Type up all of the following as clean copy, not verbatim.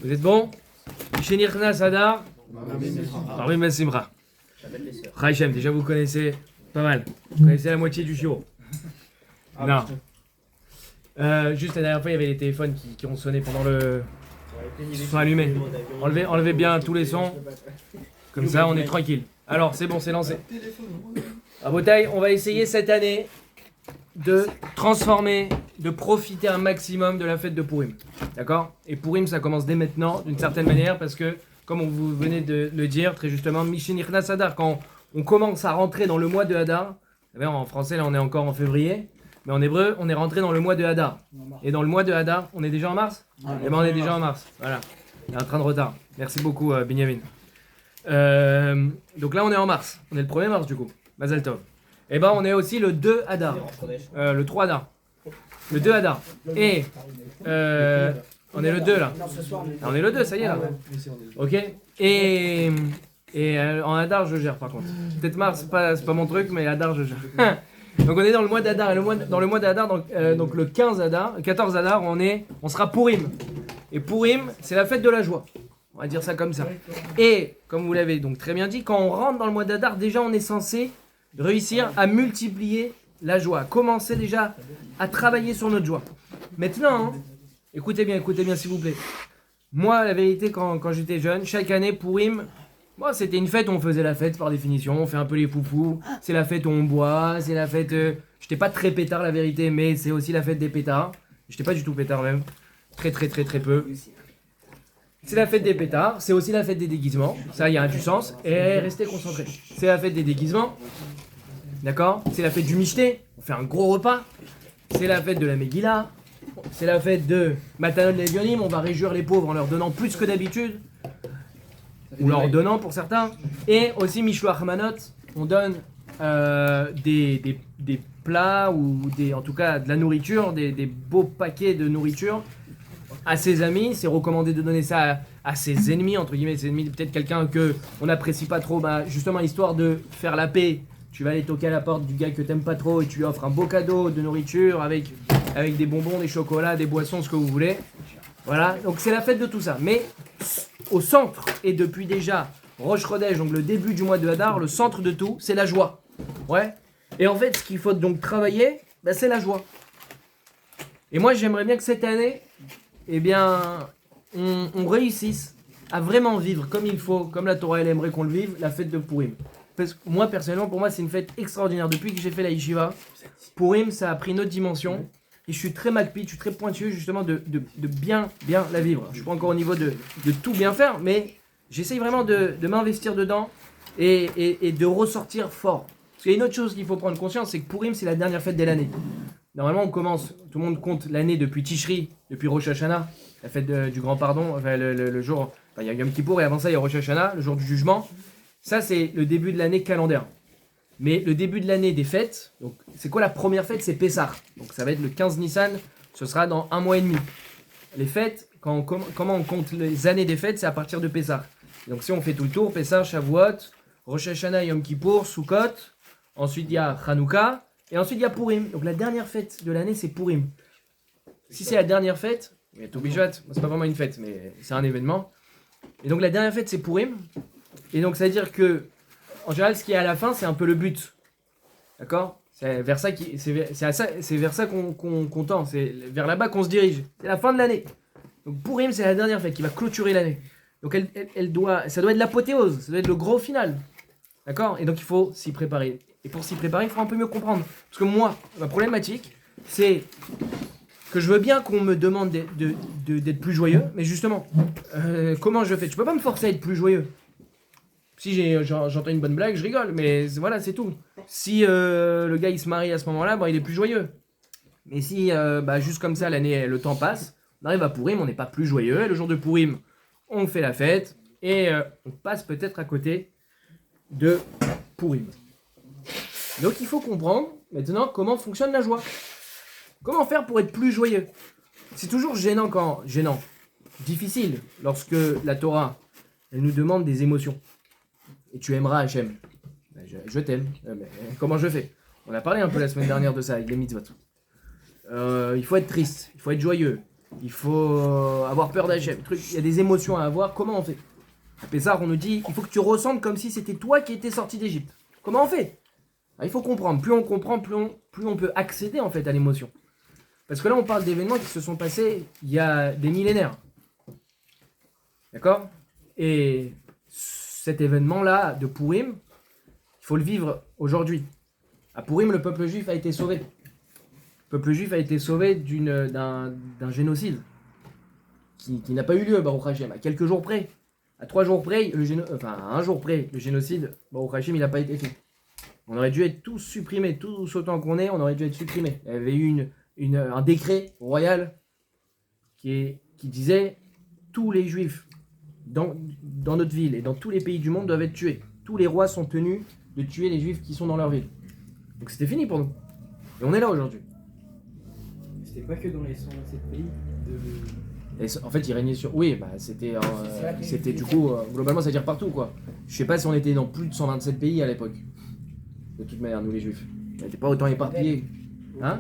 Vous êtes bons? Shenirna Sadar, Parmi Messimra. Chaïchem, déjà vous connaissez pas mal. Vous connaissez la moitié du chiot. Non. Juste la dernière fois, il y avait les téléphones qui ont sonné pendant le. Ils se sont allumés. Enlevez bien tous les sons. Comme ça, on est tranquille. Alors, c'est bon, c'est lancé. À Botaï, on va essayer cette année de transformer, de profiter un maximum de la fête de Purim. D'accord? Et Purim, ça commence dès maintenant, d'une certaine manière, parce que, comme vous venez de le dire, très justement, Mishinirna Sadar, quand on commence à rentrer dans le mois de Hadar, en français, là, on est encore en février, mais en hébreu, on est rentré dans le mois de Hadar. Et dans le mois de Hadar, on est déjà en mars? Eh ben, on est déjà en mars. Voilà. Il y a un train de retard. Merci beaucoup, Benjamin. Donc là, on est en mars. On est le 1er mars, du coup. Mazal Tov. Et ben, on est aussi le 2 Hadar. Le 3 Hadar. Le 2 Hadar. Et on est le 2 là. On est le 2, ça y est là. Ok. Et en Hadar, je gère par contre. Peut-être mars, c'est pas mon truc, mais Hadar, je gère. Donc on est dans le mois d'Hadar. Et dans le mois d'Hadar, donc le 15 Hadar, 14 Hadar, on sera Purim. Et Purim, c'est la fête de la joie. On va dire ça comme ça. Et comme vous l'avez donc très bien dit, quand on rentre dans le mois d'Hadar, déjà on est censé réussir à multiplier la joie, commencer déjà à travailler sur notre joie. Maintenant, écoutez bien s'il vous plaît. Moi, la vérité, quand j'étais jeune, chaque année, Purim, moi, c'était une fête où on faisait la fête par définition, on fait un peu les foufous, c'est la fête où on boit, c'est la fête... J'étais pas très pétard la vérité, mais c'est aussi la fête des pétards. J'étais pas du tout pétard même, très peu. C'est la fête des pétards, c'est aussi la fête des déguisements, ça il y a du sens, et restez concentrés. C'est la fête des déguisements, d'accord? C'est la fête du michté, on fait un gros repas. C'est la fête de la Megillah, c'est la fête de Matanot Levionim, on va réjouir les pauvres en leur donnant plus que d'habitude, ou leur donnant pour certains. Et aussi Mishloach Manot, on donne des plats, ou en tout cas de la nourriture, des beaux paquets de nourriture à ses amis. C'est recommandé de donner ça à ses ennemis, entre guillemets, ses ennemis, peut-être quelqu'un qu'on n'apprécie pas trop, justement histoire de faire la paix. Tu vas aller toquer à la porte du gars que t'aimes pas trop et tu lui offres un beau cadeau de nourriture avec des bonbons, des chocolats, des boissons, ce que vous voulez. Voilà, donc c'est la fête de tout ça. Mais au centre, et depuis déjà Rosh Chodesh, donc le début du mois de Hadar, le centre de tout, c'est la joie. Ouais. Et en fait, ce qu'il faut donc travailler, c'est la joie. Et moi, j'aimerais bien que cette année, eh bien, on réussisse à vraiment vivre comme il faut, comme la Torah elle aimerait qu'on le vive, la fête de Purim. Parce que moi, personnellement, pour moi, c'est une fête extraordinaire. Depuis que j'ai fait la yeshiva, Purim, ça a pris une autre dimension. Et je suis très macpide, je suis très pointueux justement de bien la vivre. Je suis pas encore au niveau de tout bien faire, mais j'essaye vraiment de m'investir dedans et de ressortir fort. Parce qu'il y a une autre chose qu'il faut prendre conscience, c'est que Purim, c'est la dernière fête de l'année. Normalement, on commence, tout le monde compte l'année depuis Tishri, depuis Rosh Hashanah, la fête du grand pardon, enfin, le jour, il y a Yom Kippour et avant ça, il y a Rosh Hashanah, le jour du jugement. Ça, c'est le début de l'année calendaire. Mais le début de l'année des fêtes, donc c'est quoi la première fête? C'est Pessah. Donc ça va être le 15 Nissan, ce sera dans 1 mois et demi. Les fêtes, comment on compte les années des fêtes, c'est à partir de Pessah. Donc si on fait tout le tour, Pessah, Shavuot, Rosh Hashanah, Yom Kippour, Sukkot, ensuite il y a Hanouka, et ensuite il y a Purim. Donc la dernière fête de l'année, c'est Purim. Si c'est la dernière fête, il y a Toubishvat, c'est pas vraiment une fête, mais c'est un événement. Et donc la dernière fête, c'est Purim. Et donc ça veut dire que, en général, ce qui est à la fin, c'est un peu le but. D'accord? C'est vers ça qu'on tend, c'est vers là-bas qu'on se dirige. C'est la fin de l'année. Donc Purim, c'est la dernière fête qui va clôturer l'année. Donc ça doit être l'apothéose, ça doit être le gros final. D'accord? Et donc il faut s'y préparer. Et pour s'y préparer, il faut un peu mieux comprendre. Parce que moi, ma problématique, c'est que je veux bien qu'on me demande d'être plus joyeux, mais justement, comment je fais? Je peux pas me forcer à être plus joyeux. Si j'entends une bonne blague, je rigole, mais voilà, c'est tout. Si le gars il se marie à ce moment-là, il est plus joyeux. Mais si juste comme ça, l'année, le temps passe, on arrive à Purim, on n'est pas plus joyeux. Et le jour de Purim, on fait la fête et on passe peut-être à côté de Purim. Donc il faut comprendre maintenant comment fonctionne la joie. Comment faire pour être plus joyeux? C'est toujours gênant, difficile lorsque la Torah, elle nous demande des émotions. Et tu aimeras Hachem. Je t'aime. Mais comment je fais? On a parlé un peu la semaine dernière de ça avec les mitzvot. Il faut être triste, il faut être joyeux. il faut avoir peur d'Hachem. Il y a des émotions à avoir, comment on fait? À Pessah, on nous dit, il faut que tu ressentes comme si c'était toi qui étais sorti d'Égypte. Comment on fait? Il faut comprendre. Plus on comprend, plus on peut accéder en fait à l'émotion. Parce que là, on parle d'événements qui se sont passés il y a des millénaires. D'accord? Et cet événement-là de Purim, il faut le vivre aujourd'hui. À Purim, le peuple juif a été sauvé. Le peuple juif a été sauvé d'un génocide qui n'a pas eu lieu, Baruch Hashem, à quelques jours près. À 3 jours près, à 1 jour près, le génocide, Baruch Hashem, il n'a pas été fait. On aurait dû être tous supprimés, tous autant qu'on est, on aurait dû être supprimés. Il y avait eu un décret royal qui disait tous les juifs dans notre ville et dans tous les pays du monde doivent être tués. Tous les rois sont tenus de tuer les juifs qui sont dans leur ville. Donc c'était fini pour nous. Et on est là aujourd'hui. C'était pas que dans les 127 pays de... Et en fait, il régnait sur... Oui, c'était du coup... globalement, ça veut dire partout, quoi. Je sais pas si on était dans plus de 127 pays à l'époque. De toute manière, nous les juifs. On n'était pas autant éparpillés. Hein?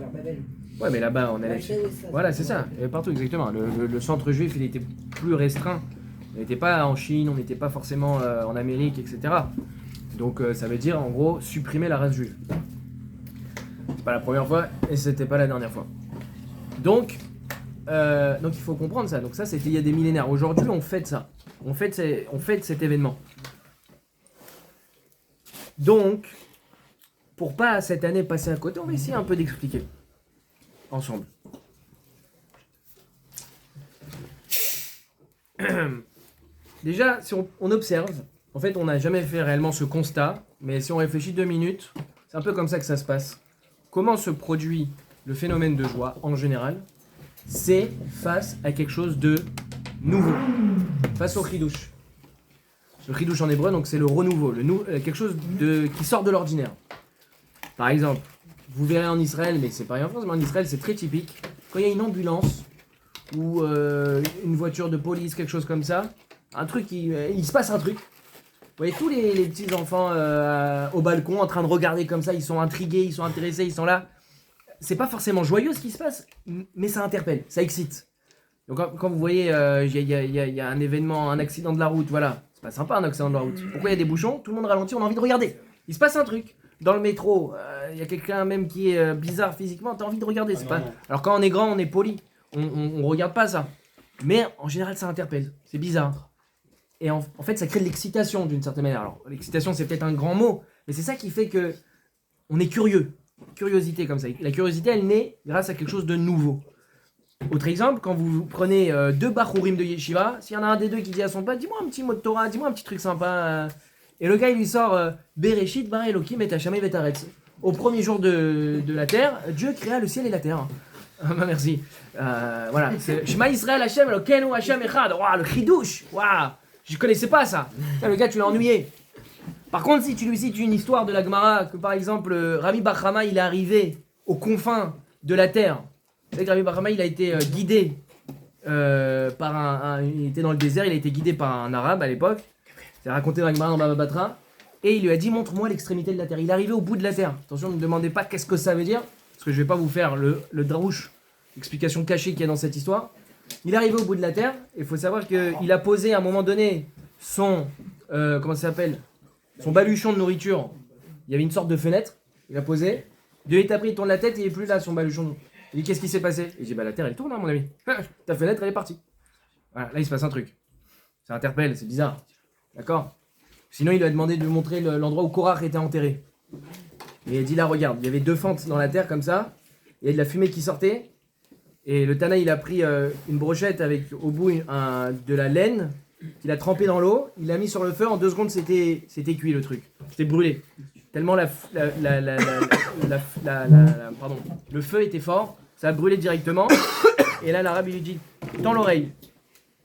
Ouais, mais là-bas, on est là-dessus. Voilà, c'est ça. Et partout, exactement. Le centre juif, il était plus restreint. On n'était pas en Chine, on n'était pas forcément en Amérique, etc. Donc, ça veut dire, en gros, supprimer la race juive. C'est pas la première fois et c'était pas la dernière fois. Donc il faut comprendre ça. Donc ça, c'était il y a des millénaires. Aujourd'hui, on fête ça. On fête cet événement. Donc, pour pas cette année passer à côté, on va essayer un peu d'expliquer ensemble. Déjà, si on observe, en fait, on n'a jamais fait réellement ce constat, mais si on réfléchit 2 minutes, c'est un peu comme ça que ça se passe. Comment se produit le phénomène de joie en général? C'est face à quelque chose de nouveau, face au chidouche. Le chidouche en hébreu, donc c'est le renouveau, quelque chose qui sort de l'ordinaire. Par exemple, vous verrez en Israël, mais c'est pareil en France, mais en Israël c'est très typique, quand il y a une ambulance ou une voiture de police, quelque chose comme ça, il se passe un truc. Vous voyez tous les petits enfants au balcon en train de regarder comme ça, ils sont intrigués, ils sont intéressés, ils sont là. C'est pas forcément joyeux ce qui se passe, mais ça interpelle, ça excite. Donc quand vous voyez, il y a un événement, un accident de la route, voilà, c'est pas sympa un accident de la route. Pourquoi il y a des bouchons? Tout le monde ralentit, on a envie de regarder. Il se passe un truc. Dans le métro, il y a quelqu'un même qui est bizarre physiquement, t'as envie de regarder. C'est pas... Alors quand on est grand, on est poli, on regarde pas ça. Mais en général, ça interpelle, c'est bizarre. Et en fait, ça crée de l'excitation d'une certaine manière. Alors l'excitation, c'est peut-être un grand mot, mais c'est ça qui fait que on est curieux. Curiosité comme ça. La curiosité, elle naît grâce à quelque chose de nouveau. Autre exemple, quand vous prenez 2 bachourim de yeshiva, s'il y en a un des deux qui dit à son pote, dis-moi un petit mot de Torah, dis-moi un petit truc sympa. Et le gars, il lui sort Bereshit bara Elokim et Hashem vetaretz. Au premier jour de la terre, Dieu créa le ciel et la terre. Merci. Voilà. Shema Israël Hashem Elokeinu Hashem Echad. Waouh, le chidouche. Waouh, je connaissais pas ça. Le gars, tu l'as ennuyé. Par contre, si tu lui cites une histoire de la Gemara, que par exemple, Rabbi Bar Chama, il est arrivé aux confins de la terre. Vous savez que Rabbi Bar Chama, il a été guidé il était dans le désert, il a été guidé par un arabe à l'époque. C'est raconté dans la Gemara dans Baba Batra. Et il lui a dit, montre-moi l'extrémité de la terre. Il est arrivé au bout de la terre. Attention, ne me demandez pas qu'est-ce que ça veut dire, parce que je vais pas vous faire le draouche, l'explication cachée qu'il y a dans cette histoire. Il est arrivé au bout de la terre, et il faut savoir qu'il a posé à un moment donné son... comment ça s'appelle ? Son baluchon de nourriture, il y avait une sorte de fenêtre, il a posé. Dieu est appris, il tourne la tête, il est plus là, son baluchon. Il dit, qu'est-ce qui s'est passé? Il dit, la terre elle tourne, hein, mon ami. Ta fenêtre elle est partie. Voilà, là il se passe un truc. Ça interpelle, c'est bizarre. D'accord? Sinon il lui a demandé de lui montrer l'endroit où Korach était enterré. Et il dit, là regarde, il y avait 2 fentes dans la terre comme ça, il y a de la fumée qui sortait. Et le Tana il a pris une brochette avec au bout de la laine. Il a trempé dans l'eau, il l'a mis sur le feu, en 2 secondes c'était cuit le truc, c'était brûlé. Tellement le feu était fort, ça a brûlé directement. Et là l'arabe il lui dit, tends l'oreille.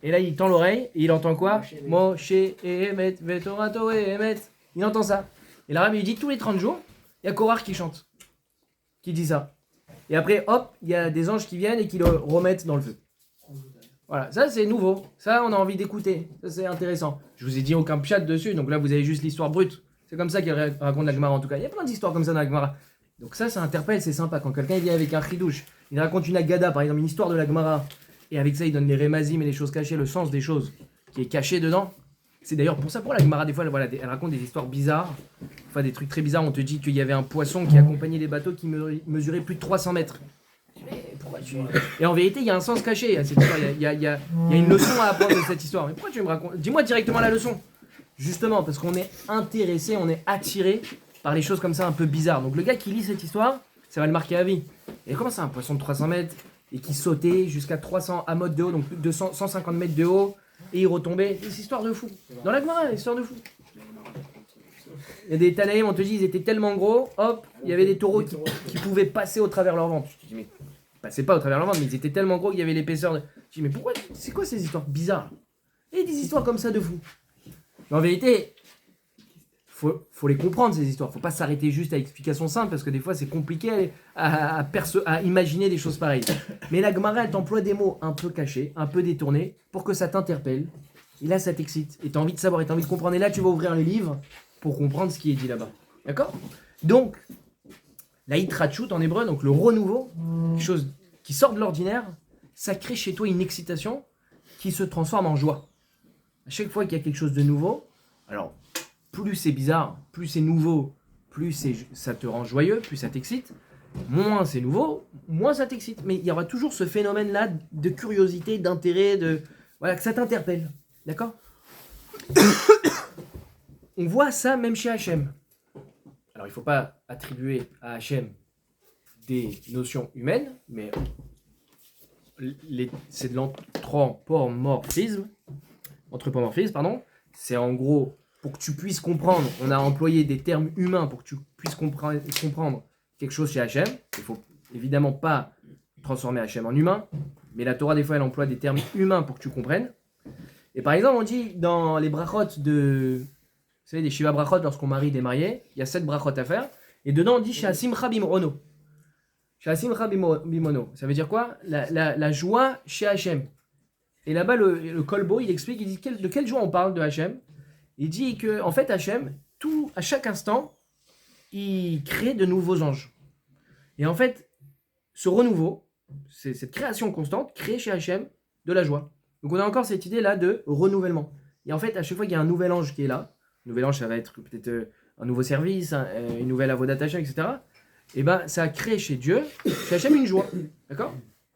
Et là il tend l'oreille et il entend quoi? Moshe Emet Vetorato Emet. Il entend ça. Et l'arabe il lui dit, tous les 30 jours, il y a Korach qui chante, qui dit ça. Et après hop, il y a des anges qui viennent et qui le remettent dans le feu. Voilà, ça c'est nouveau, ça on a envie d'écouter, ça c'est intéressant. Je vous ai dit aucun pchat dessus, donc là vous avez juste l'histoire brute. C'est comme ça qu'elle raconte la Gemara en tout cas. Il y a plein d'histoires comme ça dans la Gemara. Donc ça interpelle, c'est sympa. Quand quelqu'un vient avec un chidouche, il raconte une agada, par exemple une histoire de la Gemara, Et avec ça, il donne les rémazim et les choses cachées, le sens des choses qui est caché dedans. C'est d'ailleurs pour ça, pour la Gemara, des fois, voilà, elle raconte des histoires bizarres, enfin des trucs très bizarres. On te dit qu'il y avait un poisson qui accompagnait les bateaux qui mesurait plus de 300 mètres. Pourquoi tu... Et en vérité, il y a un sens caché à cette histoire. Il y a une leçon à apprendre de cette histoire. Mais pourquoi tu me racontes? Dis-moi directement la leçon. Justement, parce qu'on est intéressé, on est attiré par les choses comme ça un peu bizarres. Donc le gars qui lit cette histoire, ça va le marquer à vie. Et comment ça, un poisson de 300 mètres et qui sautait jusqu'à 300 amotes de haut, donc plus de 150 mètres de haut, et il retombait? C'est une histoire de fou. Dans la Gemara, une histoire de fou. Il y a des Tanaïm, on te dit, ils étaient tellement gros, hop, il y avait des taureaux qui pouvaient passer au travers leur ventre. Je te dis, mais ils passaient pas au travers leur ventre, mais ils étaient tellement gros qu'il y avait l'épaisseur de... Je dis, mais pourquoi? C'est quoi ces histoires bizarres? Et des histoires comme ça de fou. Mais en vérité, faut les comprendre ces histoires. Faut pas s'arrêter juste à l'explication simple parce que des fois c'est compliqué à imaginer des choses pareilles. Mais la Gemara, elle t'emploie des mots un peu cachés, un peu détournés pour que ça t'interpelle. Et là ça t'excite. Et t'as envie de savoir, et t'as envie de comprendre. Et là tu vas ouvrir les livres pour comprendre ce qui est dit là-bas. D'accord? Donc, la hitrachut en hébreu, donc le renouveau, quelque chose qui sort de l'ordinaire, ça crée chez toi une excitation qui se transforme en joie. À chaque fois qu'il y a quelque chose de nouveau, alors plus c'est bizarre, plus c'est nouveau, plus ça te rend joyeux, plus ça t'excite. Moins c'est nouveau, moins ça t'excite. Mais il y aura toujours ce phénomène-là de curiosité, d'intérêt, voilà, que ça t'interpelle. D'accord? On voit ça même chez Hachem. Alors il ne faut pas attribuer à Hachem des notions humaines, mais c'est de l'anthropomorphisme. Anthropomorphisme. C'est en gros, pour que tu puisses comprendre, on a employé des termes humains pour que tu puisses comprendre quelque chose chez Hachem. Il ne faut évidemment pas transformer Hachem en humain, mais la Torah, des fois, elle emploie des termes humains pour que tu comprennes. Et par exemple, on dit dans les brachot vous savez, des Shiva brachot, lorsqu'on marie des mariés, il y a 7 brachot à faire, et dedans on dit Shea Simcha Bimono. Shea Simcha Bimono. Ça veut dire quoi? La joie chez Hachem. Et là-bas, le Kolbo, il explique, il dit de quelle joie on parle de Hachem. Il dit que, en fait, Hachem, à chaque instant, il crée de nouveaux anges. Et en fait, ce renouveau, cette création constante, crée chez Hachem de la joie. Donc on a encore cette idée-là de renouvellement. Et en fait, à chaque fois qu'il y a un nouvel ange qui est là, un nouvel ange, ça va être peut-être un nouveau service, une nouvelle avodat Hachem, etc. Et ben, ça crée chez Dieu, chez Hachem, une joie. D'accord?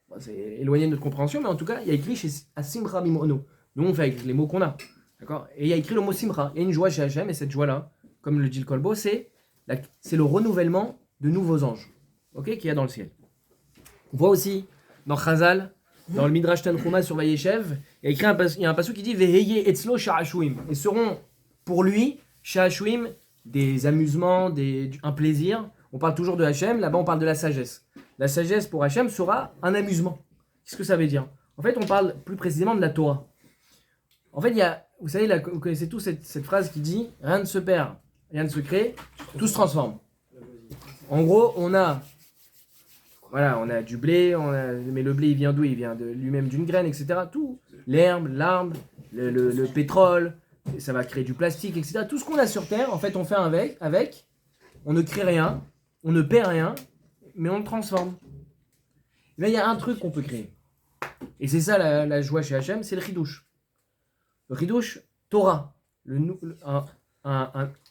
Bon, c'est éloigné de notre compréhension, mais en tout cas, il y a écrit chez Simcha Bimono. Nous, on fait avec les mots qu'on a. D'accord? Et il y a écrit le mot Simcha. Il y a une joie chez Hachem, et cette joie-là, comme le dit le Kolbo, c'est le renouvellement de nouveaux anges, ok, qu'il y a dans le ciel. On voit aussi dans Chazal, dans le Midrash Tanchuma sur Vayeshev, il y a un passage qui dit Veheye etzlo sha'ashuim. Et seront pour lui, sha'ashuim, des amusements, un plaisir. On parle toujours de Hachem, là-bas on parle de la sagesse. La sagesse pour Hachem sera un amusement. Qu'est-ce que ça veut dire? En fait, on parle plus précisément de la Torah. En fait, vous savez, vous connaissez tous cette phrase qui dit rien ne se perd, rien ne se crée, tout se transforme. En gros, on a du blé, mais le blé il vient d'où? Il vient de lui-même d'une graine, etc. Tout, l'herbe, l'arbre, le pétrole, ça va créer du plastique, etc. Tout ce qu'on a sur Terre, en fait, on fait avec, on ne crée rien, on ne perd rien, mais on le transforme. Mais il y a un truc qu'on peut créer. Et c'est ça la joie chez Hachem, c'est le chidouche. Le chidouche, Torah. Une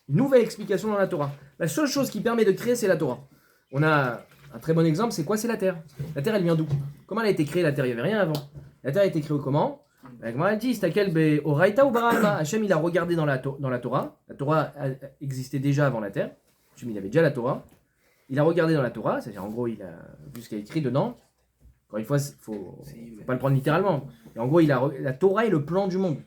nouvelle explication dans la Torah. La seule chose qui permet de créer, c'est la Torah. On a un très bon exemple, c'est quoi? C'est la Terre. La Terre, elle vient d'où? Comment elle a été créée, la Terre? Il n'y avait rien avant. La Terre a été créée comment? Elle dit, c'est à quel Oraita ou Barama? Hachem, il a regardé dans la Torah. La Torah existait déjà avant la Terre. Hachem, il avait déjà la Torah. Il a regardé dans la Torah, c'est-à-dire en gros, il a vu ce qu'il y a écrit dedans. Encore une fois, il ne faut pas le prendre littéralement. Et en gros, la Torah est le plan du monde.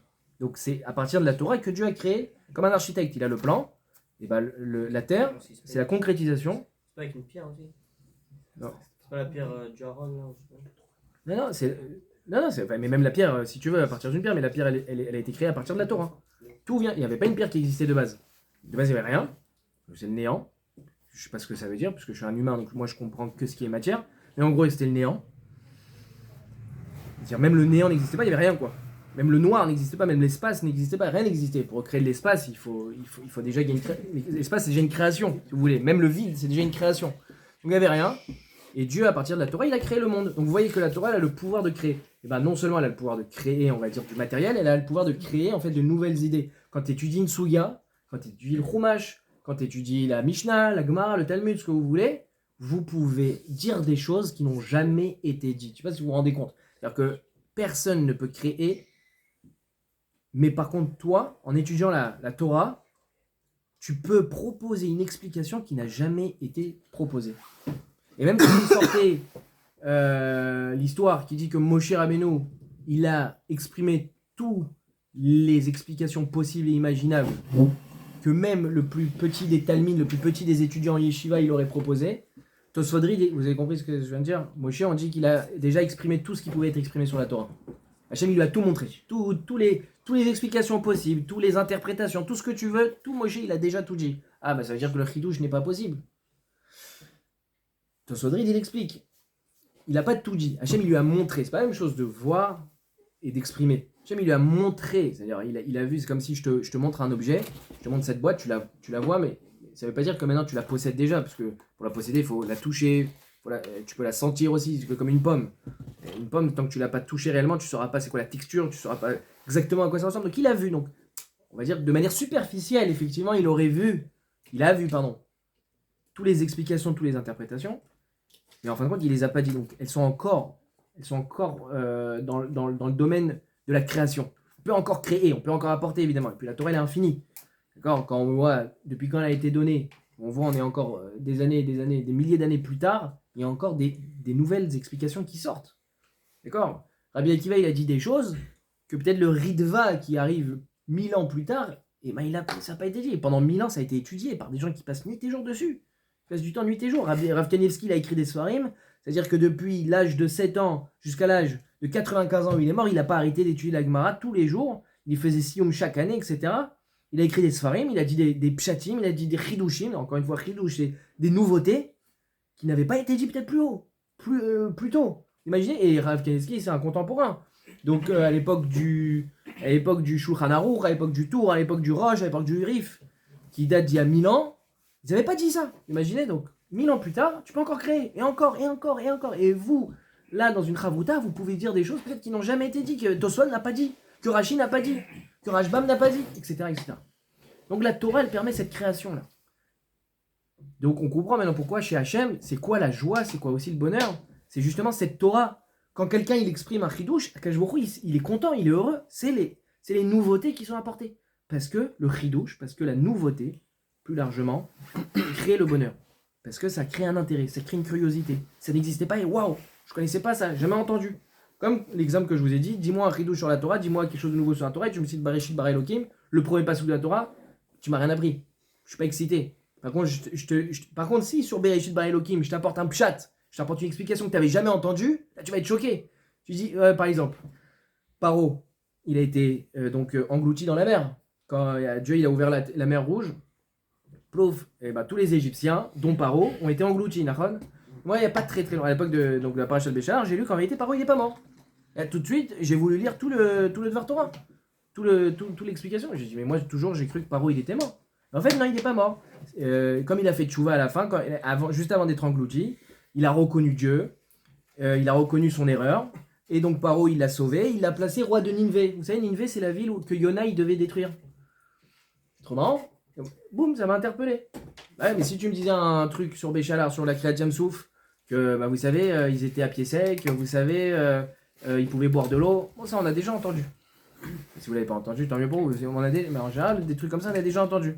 Donc c'est à partir de la Torah que Dieu a créé, comme un architecte, il a le plan. Et ben, la terre, c'est la concrétisation. C'est pas avec une pierre aussi? Non. C'est pas la pierre du Haron là? Non, mais même la pierre, si tu veux, à partir d'une pierre, mais la pierre, elle a été créée à partir de la Torah. Tout vient, il n'y avait pas une pierre qui existait de base. De base, il n'y avait rien. C'est le néant. Je ne sais pas ce que ça veut dire, parce que je suis un humain, donc moi je comprends que ce qui est matière. Mais en gros, c'était le néant. C'est-à-dire, même le néant n'existait pas, il n'y avait rien, quoi. Même le noir n'existait pas, même l'espace n'existait pas, rien n'existait. Pour créer de l'espace, il faut déjà gagner l'espace, c'est déjà une création, si vous voulez. Même le vide, c'est déjà une création. Donc il n'y avait rien. Et Dieu, à partir de la Torah, il a créé le monde. Donc vous voyez que la Torah, elle a le pouvoir de créer. Et ben non seulement elle a le pouvoir de créer, on va dire, du matériel, elle a le pouvoir de créer en fait de nouvelles idées. Quand tu étudies une Souya, quand tu étudies le Chumash, quand tu étudies la Mishnah, la Gemara, le Talmud, ce que vous voulez, vous pouvez dire des choses qui n'ont jamais été dites. Je ne sais pas si vous vous rendez compte. C'est-à-dire que personne ne peut créer, mais par contre, toi, en étudiant la Torah, tu peux proposer une explication qui n'a jamais été proposée. Et même si vous sortez l'histoire qui dit que Moshe Rabbeinu, il a exprimé toutes les explications possibles et imaginables que même le plus petit des Talmides, le plus petit des étudiants en Yeshiva, il aurait proposé. Tosfodri, vous avez compris ce que je viens de dire? Moshe, on dit qu'il a déjà exprimé tout ce qui pouvait être exprimé sur la Torah. Hachem, il lui a tout montré. Toutes les explications possibles, toutes les interprétations, tout ce que tu veux, tout Moshe, il a déjà tout dit. Ah, bah ça veut dire que le chidouche n'est pas possible. Tosfodri, il explique. Il n'a pas tout dit. Hachem, il lui a montré. C'est pas la même chose de voir et d'exprimer. Hachem, il lui a montré. C'est-à-dire, il a vu, c'est comme si je te montre un objet, je te montre cette boîte, tu la vois, mais ça ne veut pas dire que maintenant tu la possèdes déjà, parce que pour la posséder, il faut la toucher, tu peux la sentir aussi, comme une pomme. Une pomme, tant que tu ne l'as pas touchée réellement, tu ne sauras pas c'est quoi la texture, tu ne sauras pas exactement à quoi ça ressemble. Donc il a vu, donc, on va dire de manière superficielle, effectivement, il a vu, toutes les explications, toutes les interprétations, mais en fin de compte, il ne les a pas dit. Donc elles sont encore dans le domaine de la création. On peut encore créer, on peut encore apporter, évidemment. Et puis la Torah, elle est infinie. D'accord? Quand on voit, depuis quand elle a été donnée, on voit, on est encore des milliers d'années plus tard, il y a encore des nouvelles explications qui sortent. D'accord? Rabbi Akiva, il a dit des choses que peut-être le Ritva qui arrive 1000 ans plus tard, ça n'a pas été dit. Et pendant 1000 ans, ça a été étudié par des gens qui passent nuit et jour dessus. Ils passent du temps nuit et jour. Rav Kanievski, il a écrit des Sfarim, c'est-à-dire que depuis l'âge de 7 ans jusqu'à l'âge de 95 ans où il est mort, il n'a pas arrêté d'étudier la Gemara tous les jours. Il faisait Siyum chaque année, etc. Il a écrit des Sfarim, il a dit des Pshatim, il a dit des Chidushim. Encore une fois, Chidush, c'est des nouveautés qui n'avaient pas été dites peut-être plus tôt. Imaginez, et Rav Kanievski, c'est un contemporain. Donc à l'époque du Shulchan Aruch, à l'époque du Tour, à l'époque du Rosh, à l'époque du Rif, qui date d'il y a 1000 ans, ils n'avaient pas dit ça. Imaginez, donc 1000 ans plus tard, tu peux encore créer, et encore, et encore, et encore. Et vous, là, dans une Chavruta, vous pouvez dire des choses peut-être qui n'ont jamais été dites, que Tosfot n'a pas dit, que Rashi n'a pas dit, que Rashbam n'a pas dit, etc., etc. Donc la Torah, elle permet cette création-là. Donc on comprend maintenant pourquoi chez Hachem, c'est quoi la joie, c'est quoi aussi le bonheur. C'est justement cette Torah. Quand quelqu'un il exprime un chidouche, il est content, il est heureux. C'est les nouveautés qui sont apportées. Parce que le chidouche, parce que la nouveauté, plus largement, crée le bonheur. Parce que ça crée un intérêt, ça crée une curiosité. Ça n'existait pas et waouh, je connaissais pas ça, jamais entendu. Comme l'exemple que je vous ai dit, dis-moi un chidouche sur la Torah, dis-moi quelque chose de nouveau sur la Torah, et tu me cites Bareshit Bara Elokim, le premier passage de la Torah, tu m'as rien appris. Je suis pas excité. Par contre, si sur Bereshit Bara Elokim, je t'apporte un pshat, je t'apporte une explication que tu n'avais jamais entendue, là tu vas être choqué. Tu dis, par exemple, Paro, il a été englouti dans la mer. Quand Dieu il a ouvert la mer Rouge, plouf, et tous les Égyptiens, dont Paro, ont été engloutis. Moi, il n'y a pas très loin, à l'époque de la Parashat Béchar, j'ai lu qu'en réalité, Paro, il n'est pas mort. Et tout de suite, j'ai voulu lire tout le Dvar Torah, toute l'explication. J'ai dit, mais moi, toujours, j'ai cru que Paro, il était mort. En fait, non, il n'est pas mort. Comme il a fait tchouva à la fin, juste avant d'être englouti, il a reconnu Dieu, il a reconnu son erreur, et donc Paro il l'a sauvé, il l'a placé roi de Ninvé. Vous savez, Ninvé c'est la ville que Yona il devait détruire. C'est trop marrant. Boum, ça m'a interpellé. Ouais, mais si tu me disais un truc sur Béchalar, sur la Kriyat Yamsouf, que vous savez, ils étaient à pied sec, vous savez, ils pouvaient boire de l'eau, bon ça on a déjà entendu. Si vous l'avez pas entendu, tant mieux pour vous. Mais en général, des trucs comme ça on a déjà entendu.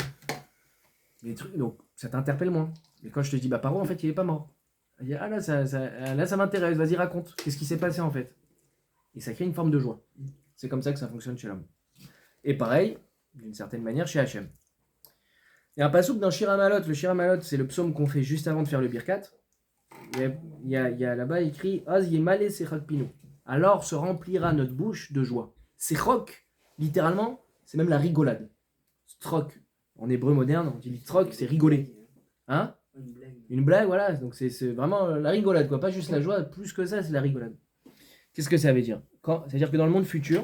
Donc ça t'interpelle moins. Et quand je te dis, Paro en fait il est pas mort. Il dit, ah là ça m'intéresse, vas-y raconte, qu'est-ce qui s'est passé en fait? Et ça crée une forme de joie. C'est comme ça que ça fonctionne chez l'homme. Et pareil, d'une certaine manière, chez Hachem. Il y a un passouk dans Shir HaMa'alot. Le Shir HaMa'alot, c'est le psaume qu'on fait juste avant de faire le Birkat. Il y a là-bas écrit Az yemale sechak pinu. Alors se remplira notre bouche de joie. Sechok, littéralement, c'est même la rigolade. Strok, en hébreu moderne, on dit strok, c'est rigoler. Hein? Une blague, voilà. Donc c'est vraiment la rigolade, quoi. Pas juste la joie, plus que ça, c'est la rigolade. Qu'est-ce que ça veut dire? C'est-à-dire que dans le monde futur,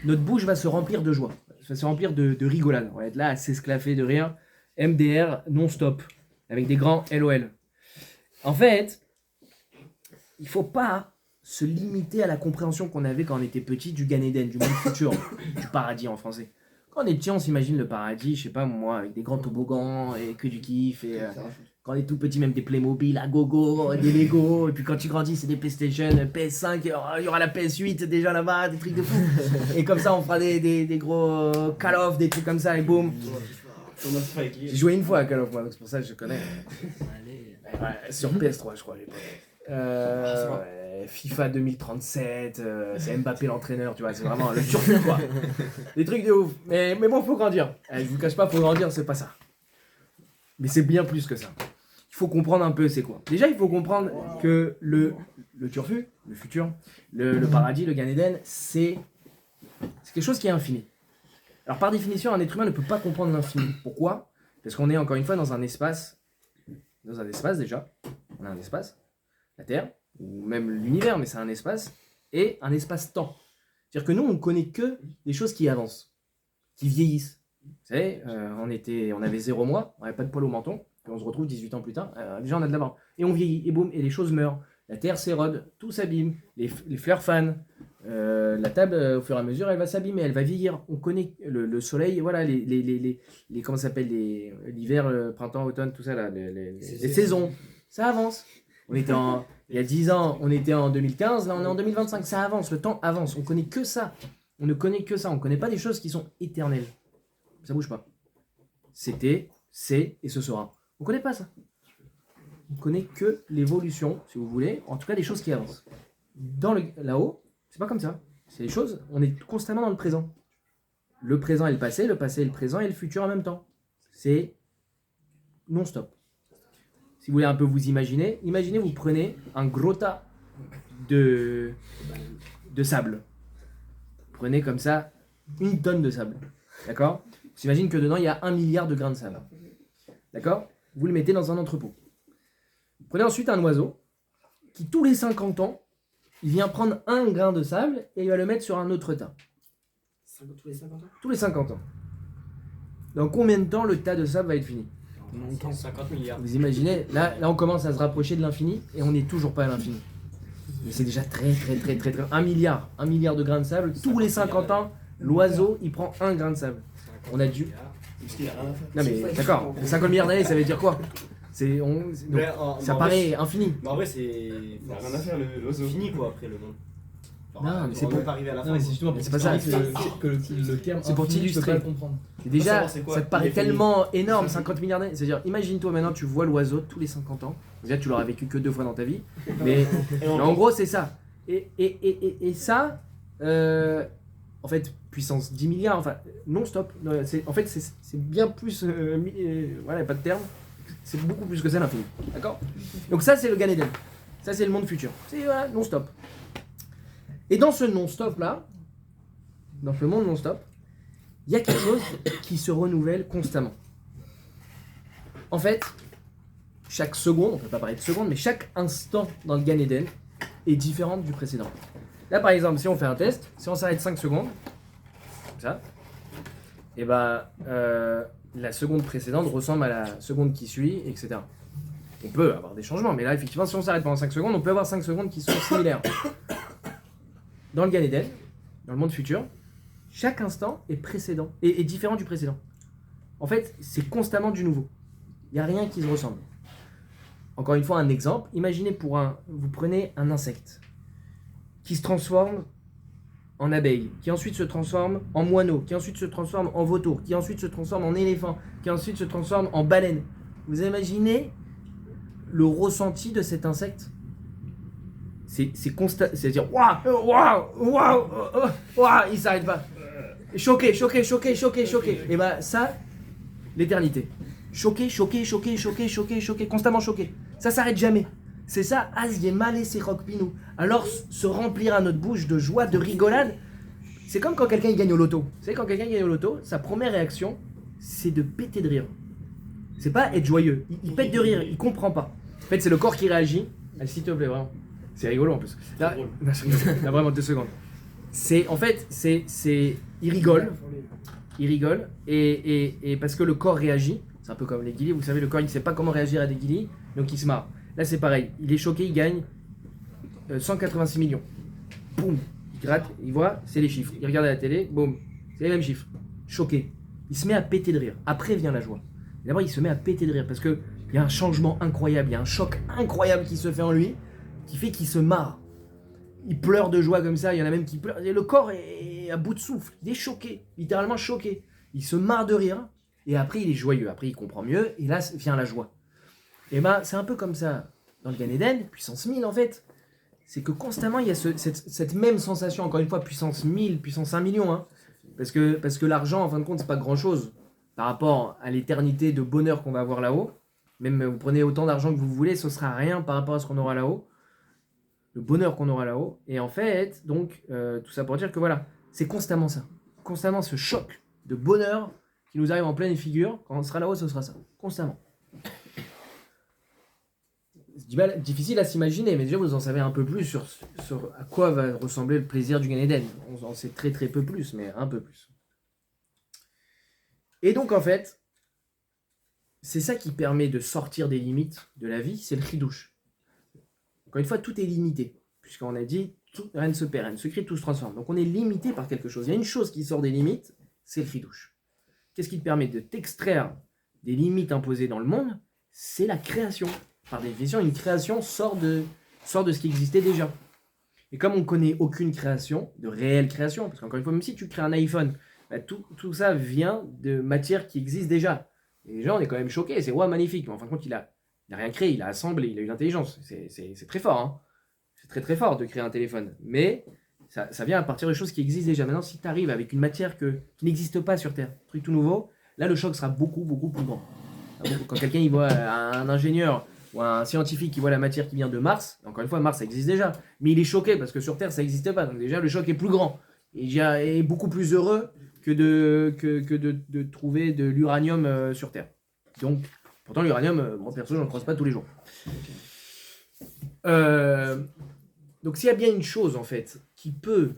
notre bouche va se remplir de joie. Va se remplir de rigolade. On va être là à s'esclaffer de rire. MDR non-stop. Avec des grands LOL. En fait, il faut pas se limiter à la compréhension qu'on avait quand on était petit du Gan Eden, du monde futur, du paradis en français. Quand on est petit, on s'imagine le paradis, je sais pas moi, avec des grands toboggans et que du kiff. Et quand on est tout petit, même des Playmobil à gogo, des Lego. Et puis quand tu grandis, c'est des PlayStation, PS5, il y aura la PS8 déjà là-bas, des trucs de fou. Et comme ça, on fera des gros Call of, des trucs comme ça, et boum. J'ai joué une fois à Call of, moi, donc c'est pour ça que je connais. Ouais, sur PS3, je crois, à l'époque. Ouais, FIFA 2037, c'est Mbappé l'entraîneur, tu vois, c'est vraiment le turfu quoi. Des trucs de ouf. Mais bon, faut grandir. Je vous cache pas, faut grandir, c'est pas ça. Mais c'est bien plus que ça. Il faut comprendre un peu c'est quoi. Déjà, il faut comprendre que le turfu, le futur, le paradis, le Gan Eden, c'est quelque chose qui est infini. Alors par définition, un être humain ne peut pas comprendre l'infini. Pourquoi ? Parce qu'on est encore une fois dans un espace déjà. On a un espace, la Terre, ou même l'univers, mais c'est un espace, et un espace-temps. C'est-à-dire que nous, on ne connaît que des choses qui avancent, qui vieillissent. Vous savez, on avait 0 mois, on n'avait pas de poil au menton, puis on se retrouve 18 ans plus tard, déjà on a de la barbe. Et on vieillit, et boum, et les choses meurent. La Terre s'érode, tout s'abîme, les fleurs fanent, la table, au fur et à mesure, elle va s'abîmer, elle va vieillir. On connaît le soleil, voilà, comment ça s'appelle, l'hiver, le printemps, automne, tout ça, là, les saisons, ça avance. Il y a 10 ans, on était en 2015, là on est en 2025, ça avance, le temps avance, on connaît que ça. On ne connaît que ça, on ne connaît pas des choses qui sont éternelles. Ça bouge pas. C'était, c'est et ce sera. On ne connaît pas ça. On ne connaît que l'évolution, si vous voulez, en tout cas des choses qui avancent. Là-haut, c'est pas comme ça. C'est des choses, on est constamment dans le présent. Le présent et le passé et le présent et le futur en même temps. C'est non-stop. Si vous voulez un peu vous imaginez, vous prenez un gros tas de sable. Vous prenez comme ça 1 tonne de sable. D'accord ? Vous imaginez que dedans il y a 1 milliard de grains de sable. D'accord ? Vous le mettez dans un entrepôt. Vous prenez ensuite un oiseau qui tous les 50 ans, il vient prendre un grain de sable et il va le mettre sur un autre tas. Tous les 50 ans ? Tous les 50 ans. Dans combien de temps le tas de sable va être fini ? 50 milliards. Vous imaginez, là on commence à se rapprocher de l'infini et on n'est toujours pas à l'infini. Mais c'est déjà très 1 milliard de grains de sable. Tous les 50 ans, l'oiseau il prend un grain de sable. On a dû... Non mais d'accord, 50 milliards d'années ça veut dire quoi ? Ça paraît infini. Mais en vrai, c'est rien à faire, l'oiseau fini quoi après le monde. Non, mais c'est pour pas arriver à la fin. Non, mais c'est justement c'est pas ça. que le terme C'est pour infini, t'illustrer. je peux pas le comprendre. Et déjà, c'est quoi ça te paraît Il est fini. tellement énorme, 50 milliards d'années. C'est-à-dire, imagine-toi maintenant, tu vois l'oiseau tous les 50 ans. Déjà, tu l'auras vécu que 2 fois dans ta vie. Mais en gros, c'est ça. Et ça, en fait, puissance 10 milliards, enfin, non-stop. En fait, c'est bien plus. Voilà, pas de terme. C'est beaucoup plus que ça l'infini. D'accord ? Donc, ça, c'est le Gan Eden. Ça, c'est le monde futur. C'est voilà, non-stop. Et dans ce non-stop là, dans ce monde non-stop, il y a quelque chose qui se renouvelle constamment. En fait, chaque seconde, on ne peut pas parler de seconde, mais chaque instant dans le Gan Eden est différent du précédent. Là par exemple, si on fait un test, si on s'arrête 5 secondes, comme ça, et la seconde précédente ressemble à la seconde qui suit, etc. On peut avoir des changements, mais là effectivement, si on s'arrête pendant 5 secondes, on peut avoir 5 secondes qui sont similaires. Dans le Gan Eden, dans le monde futur, chaque instant est précédent et est différent du précédent. En fait, c'est constamment du nouveau. Il n'y a rien qui se ressemble. Encore une fois, un exemple. Imaginez vous prenez un insecte qui se transforme en abeille, qui ensuite se transforme en moineau, qui ensuite se transforme en vautour, qui ensuite se transforme en éléphant, qui ensuite se transforme en baleine. Vous imaginez le ressenti de cet insecte ? C'est constant, c'est-à-dire waouh, il s'arrête pas. Choqué. Et ça, l'éternité. Choqué, constamment choqué. Ça s'arrête jamais. C'est ça, Aziemalé Serokpinou. Alors se remplir à notre bouche de joie, de rigolade, c'est comme quand quelqu'un gagne au loto. Vous savez, quand quelqu'un gagne au loto, sa première réaction, c'est de péter de rire. C'est pas être joyeux. Il pète de rire, il comprend pas. En fait, c'est le corps qui réagit. Allez, s'il te plaît, vraiment. C'est rigolo en plus. Là, vraiment 2 secondes. Il rigole et parce que le corps réagit. C'est un peu comme les guilis, vous savez, le corps il ne sait pas comment réagir à des guilis, donc il se marre. Là c'est pareil, il est choqué, il gagne. 186 millions. Boum, il gratte, il voit, c'est les chiffres. Il regarde à la télé, boum, c'est les mêmes chiffres. Choqué. Il se met à péter de rire. Après vient la joie. D'abord, il se met à péter de rire parce qu'il y a un changement incroyable, il y a un choc incroyable qui se fait en lui, qui fait qu'il se marre. Il pleure de joie comme ça, il y en a même qui pleurent. Et le corps est à bout de souffle, il est choqué, littéralement choqué. Il se marre de rire, et après il est joyeux, après il comprend mieux, et là vient la joie. Et ben c'est un peu comme ça dans le Gan Eden, puissance 1000 en fait. C'est que constamment il y a cette même sensation, encore une fois, puissance 1000, puissance 1 million. Hein, parce que l'argent, en fin de compte, c'est pas grand chose par rapport à l'éternité de bonheur qu'on va avoir là-haut. Même vous prenez autant d'argent que vous voulez, ce sera rien par rapport à ce qu'on aura là-haut. Le bonheur qu'on aura là-haut. Et en fait, donc, tout ça pour dire que voilà, c'est constamment ça. Constamment ce choc de bonheur qui nous arrive en pleine figure. Quand on sera là-haut, ce sera ça. Constamment. C'est difficile à s'imaginer, mais déjà vous en savez un peu plus sur à quoi va ressembler le plaisir du Gan Eden. On en sait très très peu plus, mais un peu plus. Et donc en fait, c'est ça qui permet de sortir des limites de la vie, c'est le chidouche. Encore une fois, tout est limité, puisqu'on a dit, rien ne se perd, rien ne se crée, tout se transforme. Donc on est limité par quelque chose. Il y a une chose qui sort des limites, c'est le chidouche. Qu'est-ce qui te permet de t'extraire des limites imposées dans le monde? C'est la création. Par définition, une création sort de ce qui existait déjà. Et comme on ne connaît aucune création, de réelle création, parce qu'encore une fois, même si tu crées un iPhone, bah, tout ça vient de matière qui existe déjà. Et déjà, on est quand même choqués, c'est magnifique. Mais en fin de compte, il a rien créé, il a assemblé, il a eu l'intelligence. C'est très fort. Hein. C'est très très fort de créer un téléphone. Mais ça vient à partir de choses qui existent déjà. Maintenant, si tu arrives avec une matière qui n'existe pas sur Terre, un truc tout nouveau, là, le choc sera beaucoup, beaucoup plus grand. Quand quelqu'un il voit un ingénieur ou un scientifique qui voit la matière qui vient de Mars, encore une fois, Mars, ça existe déjà, mais il est choqué parce que sur Terre, ça n'existe pas. Donc déjà, le choc est plus grand. Et il est beaucoup plus heureux que de trouver de l'uranium sur Terre. Donc, pourtant, l'uranium, moi, perso, je n'en croise pas tous les jours. Donc, s'il y a bien une chose, en fait, qui peut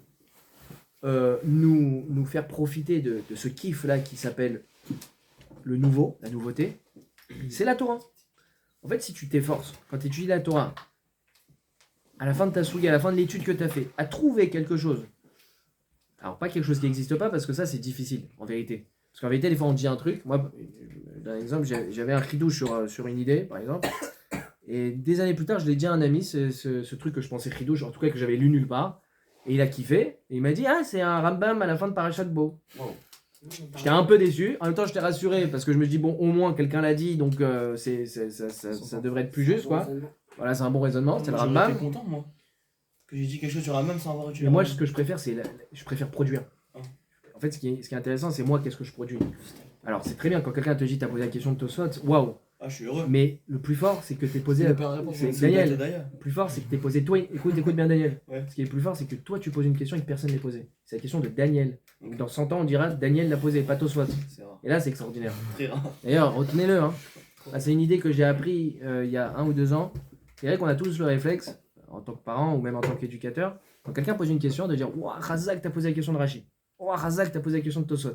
nous faire profiter de ce kiff-là qui s'appelle le nouveau, la nouveauté, c'est la Torah. En fait, si tu t'efforces, quand tu étudies la Torah, à la fin de ta souga, à la fin de l'étude que tu as fait, à trouver quelque chose, alors pas quelque chose qui n'existe pas, parce que ça, c'est difficile, en vérité. Parce qu'en vérité, des fois, on dit un truc. Moi, d'un exemple, j'avais un chidouche sur une idée, par exemple, et des années plus tard, je l'ai dit à un ami, ce truc que je pensais chidouche, en tout cas que j'avais lu nulle part, et il a kiffé, et il m'a dit « Ah, c'est un Rambam à la fin de Parashat Bo. Wow. » J'étais un peu déçu, en même temps j'étais rassuré parce que je me dis bon au moins quelqu'un l'a dit donc ça devrait être plus juste quoi. Voilà, c'est un bon raisonnement, c'est le Rambam. J'étais content moi que j'ai dit quelque chose sur Rambam sans avoir étudié. Mais moi ce que je préfère je préfère produire. En fait ce qui est intéressant c'est moi qu'est-ce que je produis. Alors c'est très bien quand quelqu'un te dit t'as posé la question de Tosfot, waouh. Ah, je suis heureux. Mais le plus fort, c'est que t'es posé. C'est Daniel. Le plus fort, c'est que t'es posé. Toi, écoute bien Daniel. Ouais. Ce qui est le plus fort, c'est que toi, tu poses une question et que personne n'est posé. C'est la question de Daniel. Donc, dans 100 ans, on dira Daniel l'a posé, pas Tosfot. Et là, c'est extraordinaire. Très rare. D'ailleurs, retenez-le. Hein. Ah, c'est une idée que j'ai appris il y a 1 ou 2 ans. C'est vrai qu'on a tous le réflexe, en tant que parent ou même en tant qu'éducateur, quand quelqu'un pose une question, de dire Ouah, Razak, t'as posé la question de Rachid. Ouah, Razak, t'as posé la question de Tosfot.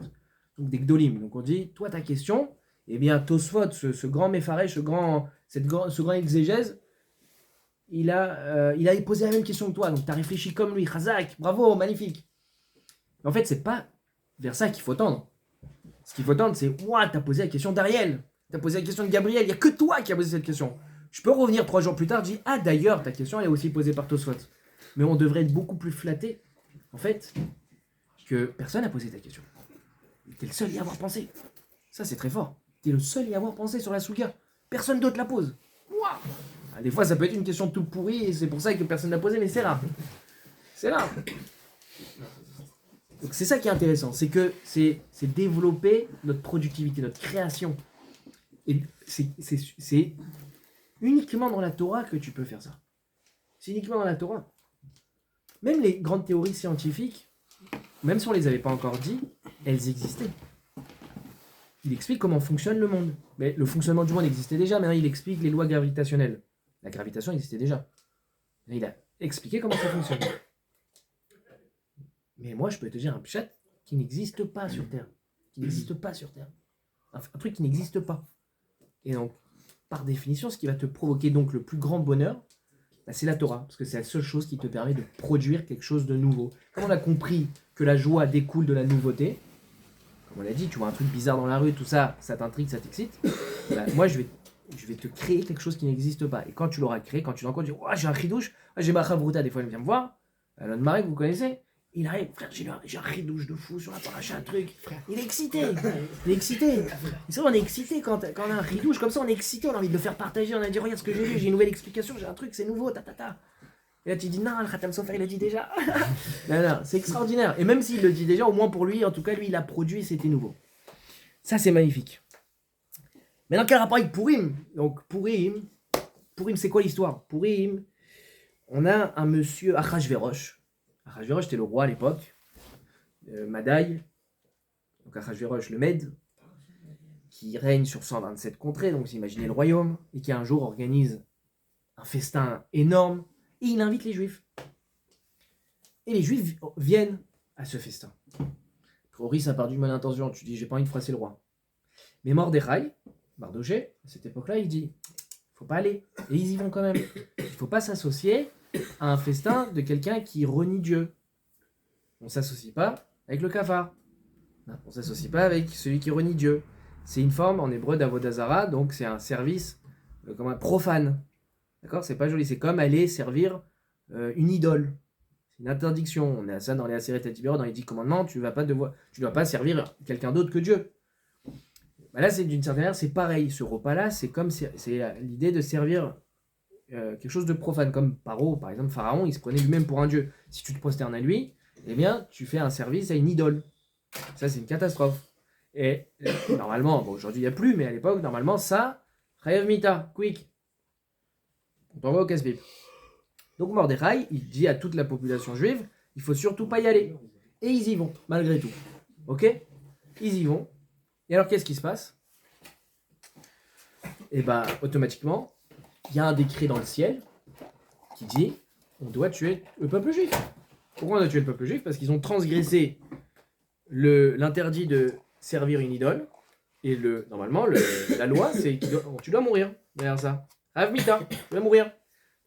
Donc, des Gdolim. Donc, on dit toi, ta question. Eh bien, Tosfot, ce grand méfaré, ce grand exégèse, il a posé la même question que toi. Donc, tu as réfléchi comme lui. Khazak, bravo, magnifique. Mais en fait, c'est pas vers ça qu'il faut tendre. Ce qu'il faut tendre, c'est ouah, tu as posé la question d'Ariel. Tu as posé la question de Gabriel. Il n'y a que toi qui as posé cette question. Je peux revenir 3 jours plus tard, je dis ah, d'ailleurs, ta question elle est aussi posée par Tosfot. Mais on devrait être beaucoup plus flatté, en fait, que personne n'a posé ta question. Tu es le seul à y avoir pensé. Ça, c'est très fort. T'es le seul à y avoir pensé sur la souga. Personne d'autre la pose. Wow. Des fois, ça peut être une question tout pourrie et c'est pour ça que personne l'a posée, mais c'est rare. C'est rare. Donc c'est ça qui est intéressant, c'est que c'est développer notre productivité, notre création. Et c'est uniquement dans la Torah que tu peux faire ça. C'est uniquement dans la Torah. Même les grandes théories scientifiques, même si on ne les avait pas encore dit, elles existaient. Il explique comment fonctionne le monde. Mais le fonctionnement du monde existait déjà, maintenant il explique les lois gravitationnelles. La gravitation existait déjà. Il a expliqué comment ça fonctionne. Mais moi, je peux te dire un pshat qui n'existe pas sur Terre. Qui n'existe pas sur Terre. Un truc qui n'existe pas. Et donc, par définition, ce qui va te provoquer donc le plus grand bonheur, bah, c'est la Torah, parce que c'est la seule chose qui te permet de produire quelque chose de nouveau. Comme on a compris que la joie découle de la nouveauté, comme on l'a dit, tu vois un truc bizarre dans la rue, tout ça, ça t'intrigue, ça t'excite, bah, moi je vais te créer quelque chose qui n'existe pas. Et quand tu l'auras créé, quand tu l'encontres, tu dis, oh, j'ai un chidouche, j'ai ma chavruta, des fois elle vient me voir, Alon Marek, vous connaissez, il arrive, frère, j'ai un chidouche de fou sur la paracha, un truc, il est excité, il est excité. Et ça, on est excité quand on a un chidouche comme ça, on est excité, on a envie de le faire partager, on a dit, regarde ce que j'ai vu, j'ai une nouvelle explication, j'ai un truc, c'est nouveau, ta. Et là tu dis, non, le Khatam Sofer, il l'a dit déjà. Non, c'est extraordinaire. Et même s'il le dit déjà, au moins pour lui, en tout cas, lui, il a produit, c'était nouveau. Ça, c'est magnifique. Maintenant, quel rapport avec Purim? Donc, Purim, c'est quoi l'histoire? Purim, on a un monsieur Achashverosh. Achashverosh, c'était le roi à l'époque. Madaï, donc Achashverosh, le Mède, qui règne sur 127 contrées, donc vous imaginez le royaume, et qui un jour organise un festin énorme, et il invite les Juifs. Et les Juifs viennent à ce festin. Priori, ça part d'une bonne intention, tu dis, j'ai pas envie de froisser le roi. Mais Mordechai, Mardoché, à cette époque-là, il dit, faut pas aller. Et ils y vont quand même. Il faut pas s'associer à un festin de quelqu'un qui renie Dieu. On s'associe pas avec le kafar. On s'associe pas avec celui qui renie Dieu. C'est une forme en hébreu d'avodazara, donc c'est un service comme un profane. D'accord? C'est pas joli. C'est comme aller servir une idole. C'est une interdiction. On est à ça dans les Aseret Tibéro, dans les 10 commandements. Tu dois pas servir quelqu'un d'autre que Dieu. Bah là, c'est d'une certaine manière, c'est pareil. Ce repas-là, c'est l'idée de servir quelque chose de profane, comme Paro, par exemple, Pharaon, il se prenait lui-même pour un dieu. Si tu te prosternes à lui, eh bien, tu fais un service à une idole. Ça, c'est une catastrophe. Et normalement, bon, aujourd'hui, il n'y a plus, mais à l'époque, normalement, ça, Chayav Mita, quick. On t'envoie au casse-pipe. Donc, Mordechai, il dit à toute la population juive, il faut surtout pas y aller. Et ils y vont, malgré tout. Ok? Ils y vont. Et alors, qu'est-ce qui se passe? Et bien, automatiquement, il y a un décret dans le ciel qui dit on doit tuer le peuple juif. Pourquoi on doit tuer le peuple juif? Parce qu'ils ont transgressé l'interdit de servir une idole. Et normalement, la loi, c'est que tu dois mourir derrière ça. Rav Mita, tu dois mourir.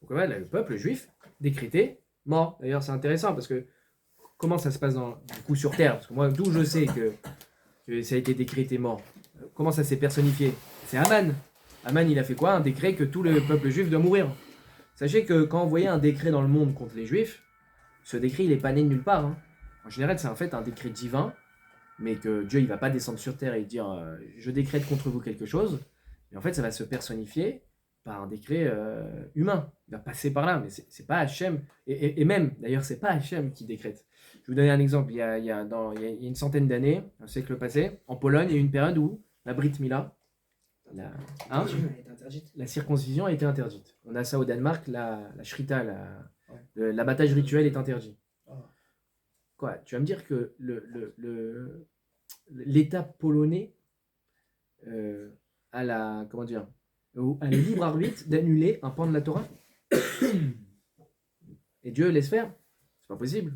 Donc voilà, le peuple juif décrété mort. D'ailleurs, c'est intéressant parce que comment ça se passe du coup sur terre? Parce que moi, d'où je sais que ça a été décrété mort. Comment ça s'est personnifié? C'est Haman. Haman, il a fait quoi? Un décret que tout le peuple juif doit mourir. Sachez que quand vous voyez un décret dans le monde contre les juifs, ce décret, il n'est pas né de nulle part. Hein. En général, c'est en fait un décret divin, mais que Dieu, il va pas descendre sur terre et dire je décrète contre vous quelque chose. Mais en fait, ça va se personnifier par un décret humain. Il va passer par là, mais c'est pas Hachem. Et même, d'ailleurs, c'est pas Hachem qui décrète. Je vais vous donner un exemple. Il y a une centaine d'années, un siècle passé, en Pologne, il y a eu une période où la Brit Mila, la circoncision a été interdite. On a ça au Danemark, la shrita, l'abattage rituel est interdit. Quoi? Tu vas me dire que l'État polonais a le libre arbitre d'annuler un pan de la Torah? Et Dieu laisse faire? C'est pas possible.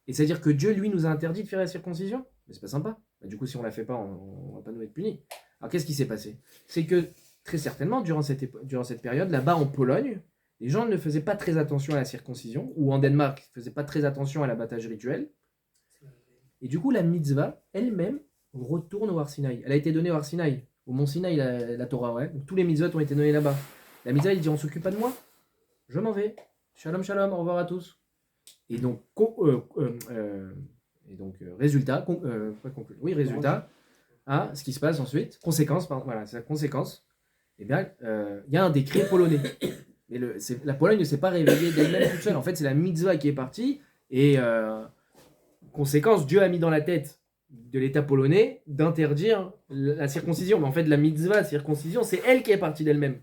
Et c'est-à-dire que Dieu, lui, nous a interdit de faire la circoncision? Mais c'est pas sympa. Bah, du coup, si on la fait pas, on va pas nous être punis. Alors, qu'est-ce qui s'est passé? C'est que, très certainement, durant cette période, là-bas en Pologne, les gens ne faisaient pas très attention à la circoncision, ou en Danemark, ils ne faisaient pas très attention à l'abattage rituel. Et du coup, la mitzvah, elle-même, retourne au Har Sinaï. Elle a été donnée au Har Sinaï, au Mont Sinaï, la Torah, ouais. Donc, tous les mitzvot ont été donnés là-bas. La mitzvah, il dit, on s'occupe pas de moi, je m'en vais. Shalom, shalom, au revoir à tous. Et donc, résultat, ce qui se passe ensuite, conséquence, voilà, c'est la conséquence, eh bien, il y a un décret polonais. Mais la Pologne ne s'est pas réveillée d'elle-même toute seule. En fait, c'est la mitzvah qui est partie, et conséquence, Dieu a mis dans la tête de l'État polonais d'interdire la circoncision. Mais en fait, la mitzvah, circoncision, c'est elle qui est partie d'elle-même.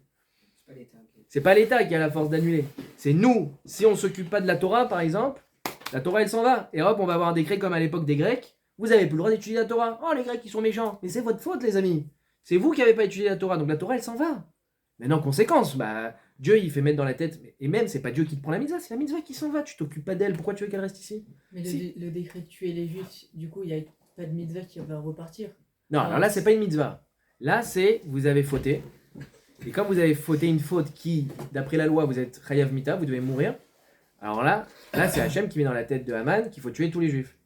C'est pas l'État qui a la force d'annuler. C'est nous. Si on ne s'occupe pas de la Torah, par exemple, la Torah, elle s'en va. Et hop, on va avoir un décret comme à l'époque des Grecs. Vous n'avez plus le droit d'étudier la Torah. Oh, les Grecs, ils sont méchants. Mais c'est votre faute, les amis. C'est vous qui n'avez pas étudié la Torah. Donc la Torah, elle s'en va. Maintenant, conséquence, Dieu, il fait mettre dans la tête. Et même, c'est pas Dieu qui te prend la mitzvah, c'est la mitzvah qui s'en va. Tu t'occupes pas d'elle. Pourquoi tu veux qu'elle reste ici? Mais le décret de tuer les Juifs, du coup, il n'y a pas de mitzvah qui va repartir. Non, alors là, c'est pas une mitzvah. Là, c'est vous avez fauté. Et quand vous avez fauté une faute qui, d'après la loi, vous êtes Chayav Mita, vous devez mourir. Alors là c'est Hachem qui met dans la tête de Haman qu'il faut tuer tous les juifs.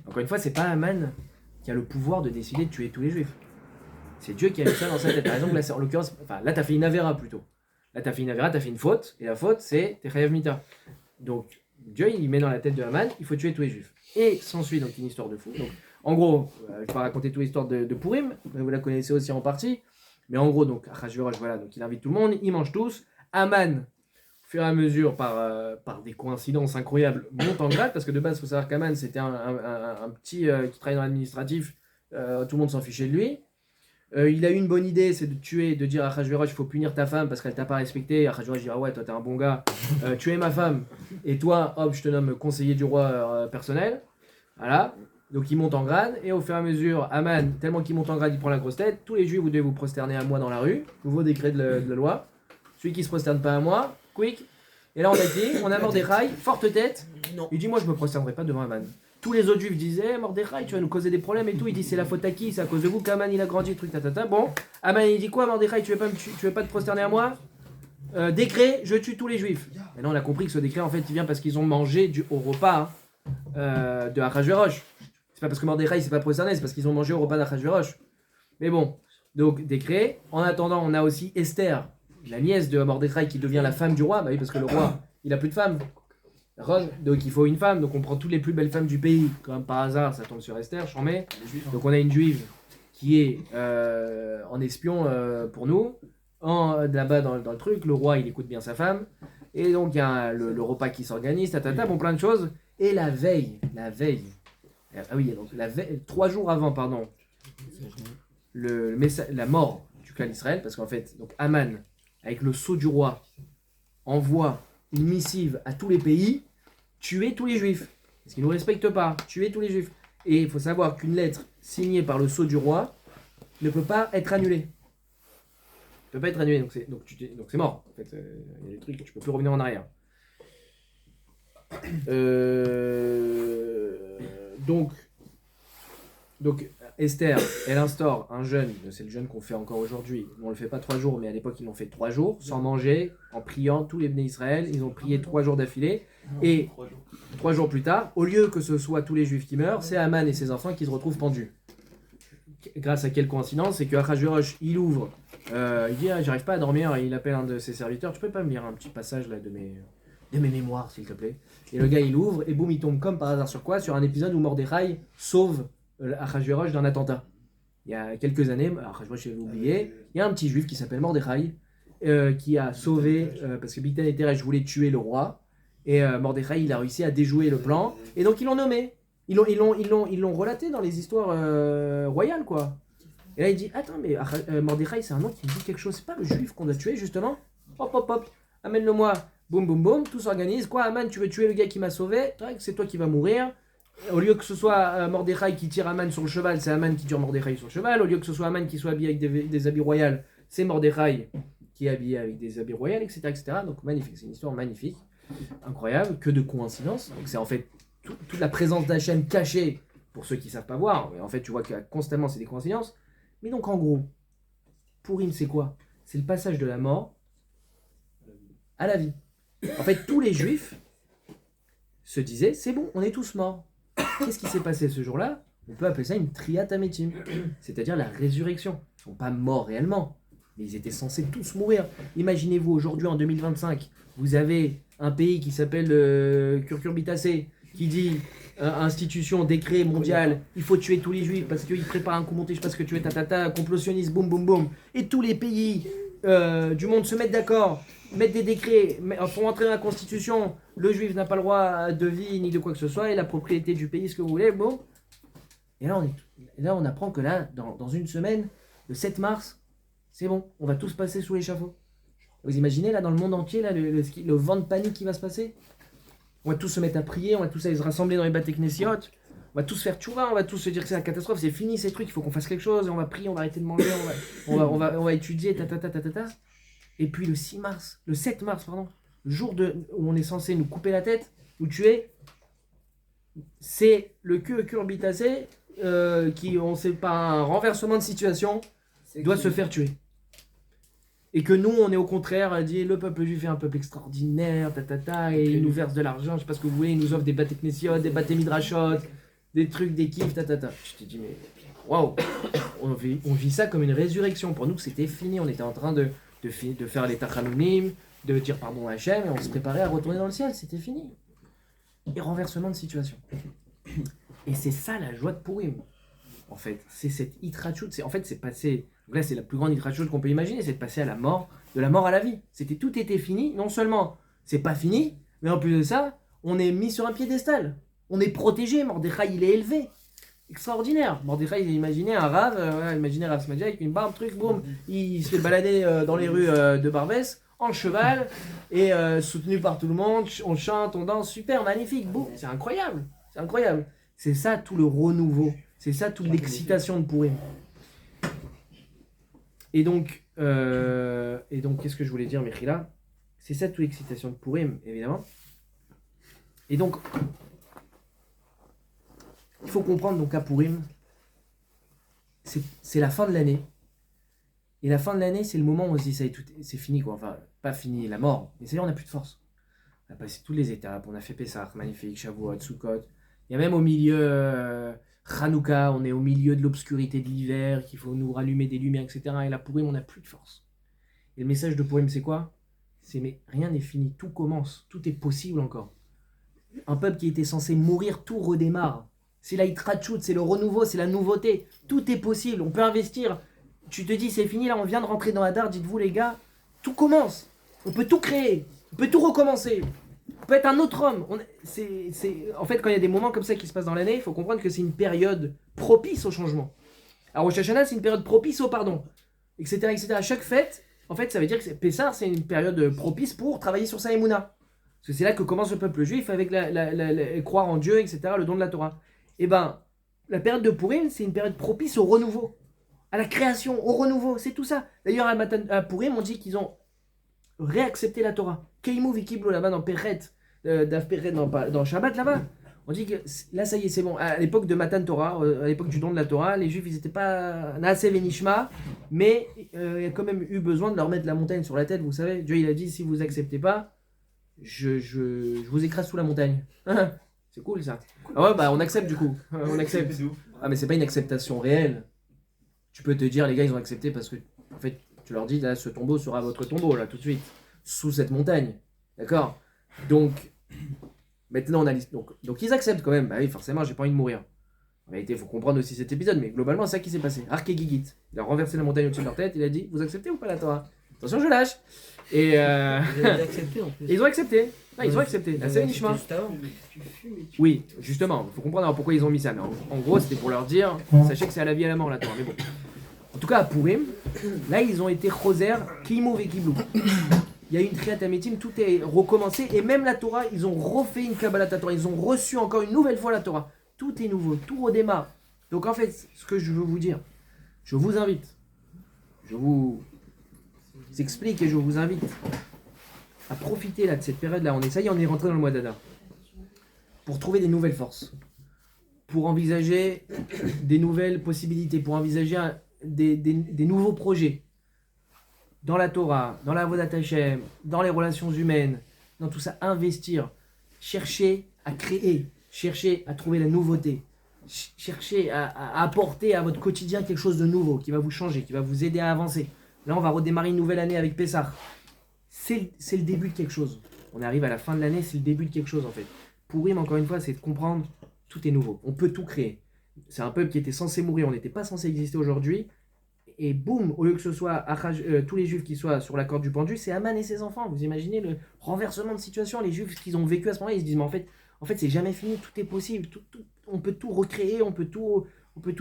Encore une fois, c'est pas Haman qui a le pouvoir de décider de tuer tous les juifs. C'est Dieu qui a mis ça dans sa tête. Par exemple, là, en l'occurrence, là, t'as fait une avéra plutôt. Là, t'as fait une avéra, t'as fait une faute, et la faute, c'est t'es Chayav Mita. Donc, Dieu, il met dans la tête de Haman, il faut tuer tous les juifs. Et s'ensuit donc une histoire de fou. Donc, en gros, je vais pas raconter toute l'histoire de Purim, vous la connaissez aussi en partie. Mais en gros, donc, Achashverosh, voilà, donc il invite tout le monde, ils mangent tous. Haman, au fur et à mesure, par des coïncidences incroyables, monte en grade, parce que de base, il faut savoir qu'Haman, c'était un petit qui travaillait dans l'administratif, tout le monde s'en fichait de lui. Il a eu une bonne idée, c'est de tuer, de dire à Achashverosh, il faut punir ta femme parce qu'elle t'a pas respecté. Achashverosh dit, ah ouais, toi t'es un bon gars, tuer ma femme, et toi, hop, je te nomme conseiller du roi personnel. Voilà. Donc il monte en grade, et au fur et à mesure, Haman, tellement qu'il monte en grade, il prend la grosse tête. Tous les juifs, vous devez vous prosterner à moi dans la rue, nouveau décret de la loi. Celui qui se prosterne pas à moi, quick. Et là on a dit, on a Mordechai, forte tête. Non. Il dit, moi je me prosternerai pas devant Haman. Tous les autres juifs disaient, Mordechai, tu vas nous causer des problèmes et tout. Il dit, c'est la faute à qui? C'est à cause de vous qu'Haman il a grandi, truc, tatata. Bon, Haman il dit quoi, Mordechai, tu veux pas te prosterner à moi? Décret, je tue tous les juifs. Maintenant on a compris que ce décret en fait il vient parce qu'ils ont mangé au repas de Achashverosh. C'est pas parce que Mordechai s'est pas prosterné, c'est parce qu'ils ont mangé au repas d'Achashverosh. Mais bon, donc décret. En attendant, on a aussi Esther, la nièce de Mordechai qui devient la femme du roi. Bah oui, parce que le roi, il a plus de femme. D'accord. Donc il faut une femme, donc on prend toutes les plus belles femmes du pays. Comme par hasard, ça tombe sur Esther, j'en mets. Donc on a une juive qui est en espion pour nous. Là-bas dans le truc, le roi il écoute bien sa femme. Et donc il y a le repas qui s'organise, bon plein de choses. Et la veille, ah oui, donc 3 jours avant, pardon, la mort du clan d'Israël, parce qu'en fait, donc Haman, avec le sceau du roi, envoie une missive à tous les pays, tuer tous les juifs, parce qu'ils ne nous respectent pas, tuer tous les juifs. Et il faut savoir qu'une lettre signée par le sceau du roi ne peut pas être annulée. Ne peut pas être annulée, donc c'est mort. En fait, il y a des trucs, tu peux plus revenir en arrière. Donc Esther, elle instaure un jeûne, c'est le jeûne qu'on fait encore aujourd'hui. On le fait pas 3 jours, mais à l'époque ils l'ont fait 3 jours, sans manger, en priant tous les Bnei Israël. Ils ont prié 3 jours d'affilée. Et 3 jours plus tard, au lieu que ce soit tous les Juifs qui meurent, c'est Haman et ses enfants qui se retrouvent pendus. Grâce à quelle coïncidence? C'est que Achashverosh, il ouvre, il dit j'arrive pas à dormir, et il appelle un de ses serviteurs, tu peux pas me lire un petit passage là de mes mémoires s'il te plaît. Et le gars il ouvre et boum il tombe comme par hasard sur quoi? Sur un épisode où Mordechai sauve Achashverosh d'un attentat. Il y a quelques années, Achashverosh avait oublié, il y a un petit juif qui s'appelle Mordechai qui a sauvé, parce que Bigdan et Teresh voulaient tuer le roi, et Mordechai il a réussi à déjouer le plan, et donc ils l'ont nommé. Ils l'ont relaté dans les histoires royales quoi. Et là il dit attends mais Mordechai c'est un nom qui me dit quelque chose, c'est pas le juif qu'on doit tuer justement? Hop hop hop, amène-le-moi. Boum boum boum, tout s'organise. Quoi, Haman, tu veux tuer le gars qui m'a sauvé? C'est toi qui vas mourir. Au lieu que ce soit Mordechai qui tire Haman sur le cheval, c'est Haman qui tire Mordechai sur le cheval. Au lieu que ce soit Haman qui soit habillé avec des habits royaux, c'est Mordechai qui est habillé avec des habits royaux, etc., etc. Donc magnifique, c'est une histoire magnifique, incroyable, que de coïncidences. Donc c'est en fait toute la présence d'Hachem cachée pour ceux qui ne savent pas voir. Mais en fait, tu vois que constamment c'est des coïncidences. Mais donc en gros, Purim c'est quoi? C'est le passage de la mort à la vie. En fait, tous les juifs se disaient, c'est bon, on est tous morts. Qu'est-ce qui s'est passé ce jour-là? On peut appeler ça une triat ametim, c'est-à-dire la résurrection. Ils ne sont pas morts réellement, mais ils étaient censés tous mourir. Imaginez-vous, aujourd'hui, en 2025, vous avez un pays qui s'appelle Curcurbitacé, qui dit, institution, décret mondial, il faut tuer tous les juifs parce qu'ils préparent un coup monté, je sais pas ce que tu es, tatata, complottionniste, boum boum boum. Et tous les pays du monde se mettent d'accord, mettre des décrets, font entrer dans la constitution, le juif n'a pas le droit de vie ni de quoi que ce soit, et la propriété du pays, ce que vous voulez, bon. Et là, on apprend que là, dans une semaine, le 7 mars, c'est bon, on va tous passer sous l'échafaud. Vous imaginez, là, dans le monde entier, là, le vent de panique qui va se passer? On va tous se mettre à prier, on va tous aller se rassembler dans les Batek Nessiot, on va tous faire tchouva, on va tous se dire que c'est la catastrophe, c'est fini ces trucs, il faut qu'on fasse quelque chose, on va prier, on va arrêter de manger, on va étudier, ta. Et puis le 7 mars, pardon, le jour où on est censé nous couper la tête, nous tuer, c'est le cucurbitacé qui, on sait pas, un renversement de situation, doit se faire tuer. Et que nous, on est au contraire, dit le peuple juif est un peuple extraordinaire, et il nous verse de l'argent, je sais pas ce que vous voulez, il nous offre des bâtés knessiotes, des bâtés midrashot, des trucs, des kiffs, Je te dis, mais waouh, on vit ça comme une résurrection. Pour nous, c'était fini, on était en train de faire les tachanounim, de dire pardon à Hachem, et on se préparait à retourner dans le ciel, c'était fini. Et renversement de situation. Et c'est ça la joie de Purim. En fait, c'est cette hitrachut, c'est passé. Donc là, c'est la plus grande hitrachut qu'on peut imaginer, c'est de passer à la mort, de la mort à la vie. Tout était fini. Non seulement c'est pas fini, mais en plus de ça, on est mis sur un piédestal. On est protégé. Mordechai, il est élevé. Extraordinaire. Mordechai, il a imaginé un rave, imaginez Rav Smadja avec une barbe, truc, boum. Il se fait balader dans les rues de Barbès, en cheval, et soutenu par tout le monde. On chante, on danse, super, magnifique, boum. C'est incroyable. C'est incroyable. C'est ça tout le renouveau. C'est ça toute l'excitation de Purim. Et donc, qu'est-ce que je voulais dire, Mechila? C'est ça toute l'excitation de Purim, évidemment. Et donc, il faut comprendre donc à Purim, c'est la fin de l'année. Et la fin de l'année, c'est le moment où on se dit, ça y est, c'est fini, quoi. Enfin, pas fini, la mort. Mais c'est-à-dire, on n'a plus de force. On a passé toutes les étapes, on a fait Pessah, magnifique, Shavuot, Sukkot. Il y a même au milieu Hanouka, on est au milieu de l'obscurité de l'hiver, qu'il faut nous rallumer des lumières, etc. Et là, Purim, on n'a plus de force. Et le message de Purim, c'est quoi? C'est mais rien n'est fini, tout commence, tout est possible encore. Un peuple qui était censé mourir, tout redémarre. C'est la hitrachut, c'est le renouveau, c'est la nouveauté. Tout est possible, on peut investir. Tu te dis, c'est fini, là, on vient de rentrer dans Hadar, dites-vous les gars, tout commence. On peut tout créer, on peut tout recommencer. On peut être un autre homme. En fait, quand il y a des moments comme ça qui se passent dans l'année, il faut comprendre que c'est une période propice au changement. Alors, Rosh Hashanah, c'est une période propice au pardon, etc., etc. À chaque fête, en fait, ça veut dire que Pessah, c'est une période propice pour travailler sur sa émouna. Parce que c'est là que commence le peuple juif avec croire en Dieu, etc., le don de la Torah. Et ben, la période de Purim, c'est une période propice au renouveau, à la création, au renouveau, c'est tout ça. D'ailleurs, à Purim, on dit qu'ils ont réaccepté la Torah. Keimou vikiblo là-bas dans Peret, Daf Peret dans Shabbat là-bas. On dit que là, ça y est, c'est bon. À l'époque de Matan Torah, à l'époque du don de la Torah, les Juifs, ils n'étaient pas Naaseh Venishma, mais il y a quand même eu besoin de leur mettre la montagne sur la tête. Vous savez, Dieu, il a dit, si vous acceptez pas, je vous écrase sous la montagne. C'est cool ça. Ah ouais, bah on accepte du coup. On accepte. Ah, mais c'est pas une acceptation réelle. Tu peux te dire, les gars, ils ont accepté parce que, en fait, tu leur dis, là, ce tombeau sera votre tombeau, là, tout de suite, sous cette montagne. D'accord? Donc, maintenant, on a donc ils acceptent quand même. Bah oui, forcément, j'ai pas envie de mourir. En réalité, il faut comprendre aussi cet épisode, mais globalement, c'est ça qui s'est passé. Arke Gigit, il a renversé la montagne au-dessus de leur tête, il a dit, vous acceptez ou pas la Torah? Attention, je lâche. Et Ils ont accepté en plus. ils ont accepté. Ah, ils ont accepté. Ah, c'est Nishma. Oui, justement, il faut comprendre alors pourquoi ils ont mis ça. Mais en gros, c'était pour leur dire, sachez que c'est à la vie et à la mort la Torah. Mais bon. En tout cas, à Purim, là, ils ont été choser, Kimo Vekiblou. Il y a eu une Triat Ametim, tout est recommencé. Et même la Torah, ils ont refait une Kabbalat Torah. Ils ont reçu encore une nouvelle fois la Torah. Tout est nouveau, tout redémarre. Donc en fait, ce que je veux vous dire, je vous invite, je vous explique et je vous invite à profiter là, de cette période-là. Ça y est, on est rentré dans le mois d'Adar. Pour trouver des nouvelles forces. Pour envisager des nouvelles possibilités. Pour envisager des nouveaux projets. Dans la Torah, dans la Avodat Hashem, dans les relations humaines, dans tout ça, investir, chercher à créer, chercher à trouver la nouveauté, chercher à apporter à votre quotidien quelque chose de nouveau, qui va vous changer, qui va vous aider à avancer. Là, on va redémarrer une nouvelle année avec Pessah. C'est le début de quelque chose. On arrive à la fin de l'année, c'est le début de quelque chose en fait. Purim, encore une fois, c'est de comprendre, tout est nouveau, on peut tout créer. C'est un peuple qui était censé mourir, on n'était pas censé exister aujourd'hui. Et boum, au lieu que ce soit tous les juifs qui soient sur la corde du pendu, c'est Aman et ses enfants. Vous imaginez le renversement de situation, les juifs qu'ils ont vécu à ce moment-là, ils se disent mais en fait c'est jamais fini, tout est possible, on peut tout recréer, on peut tout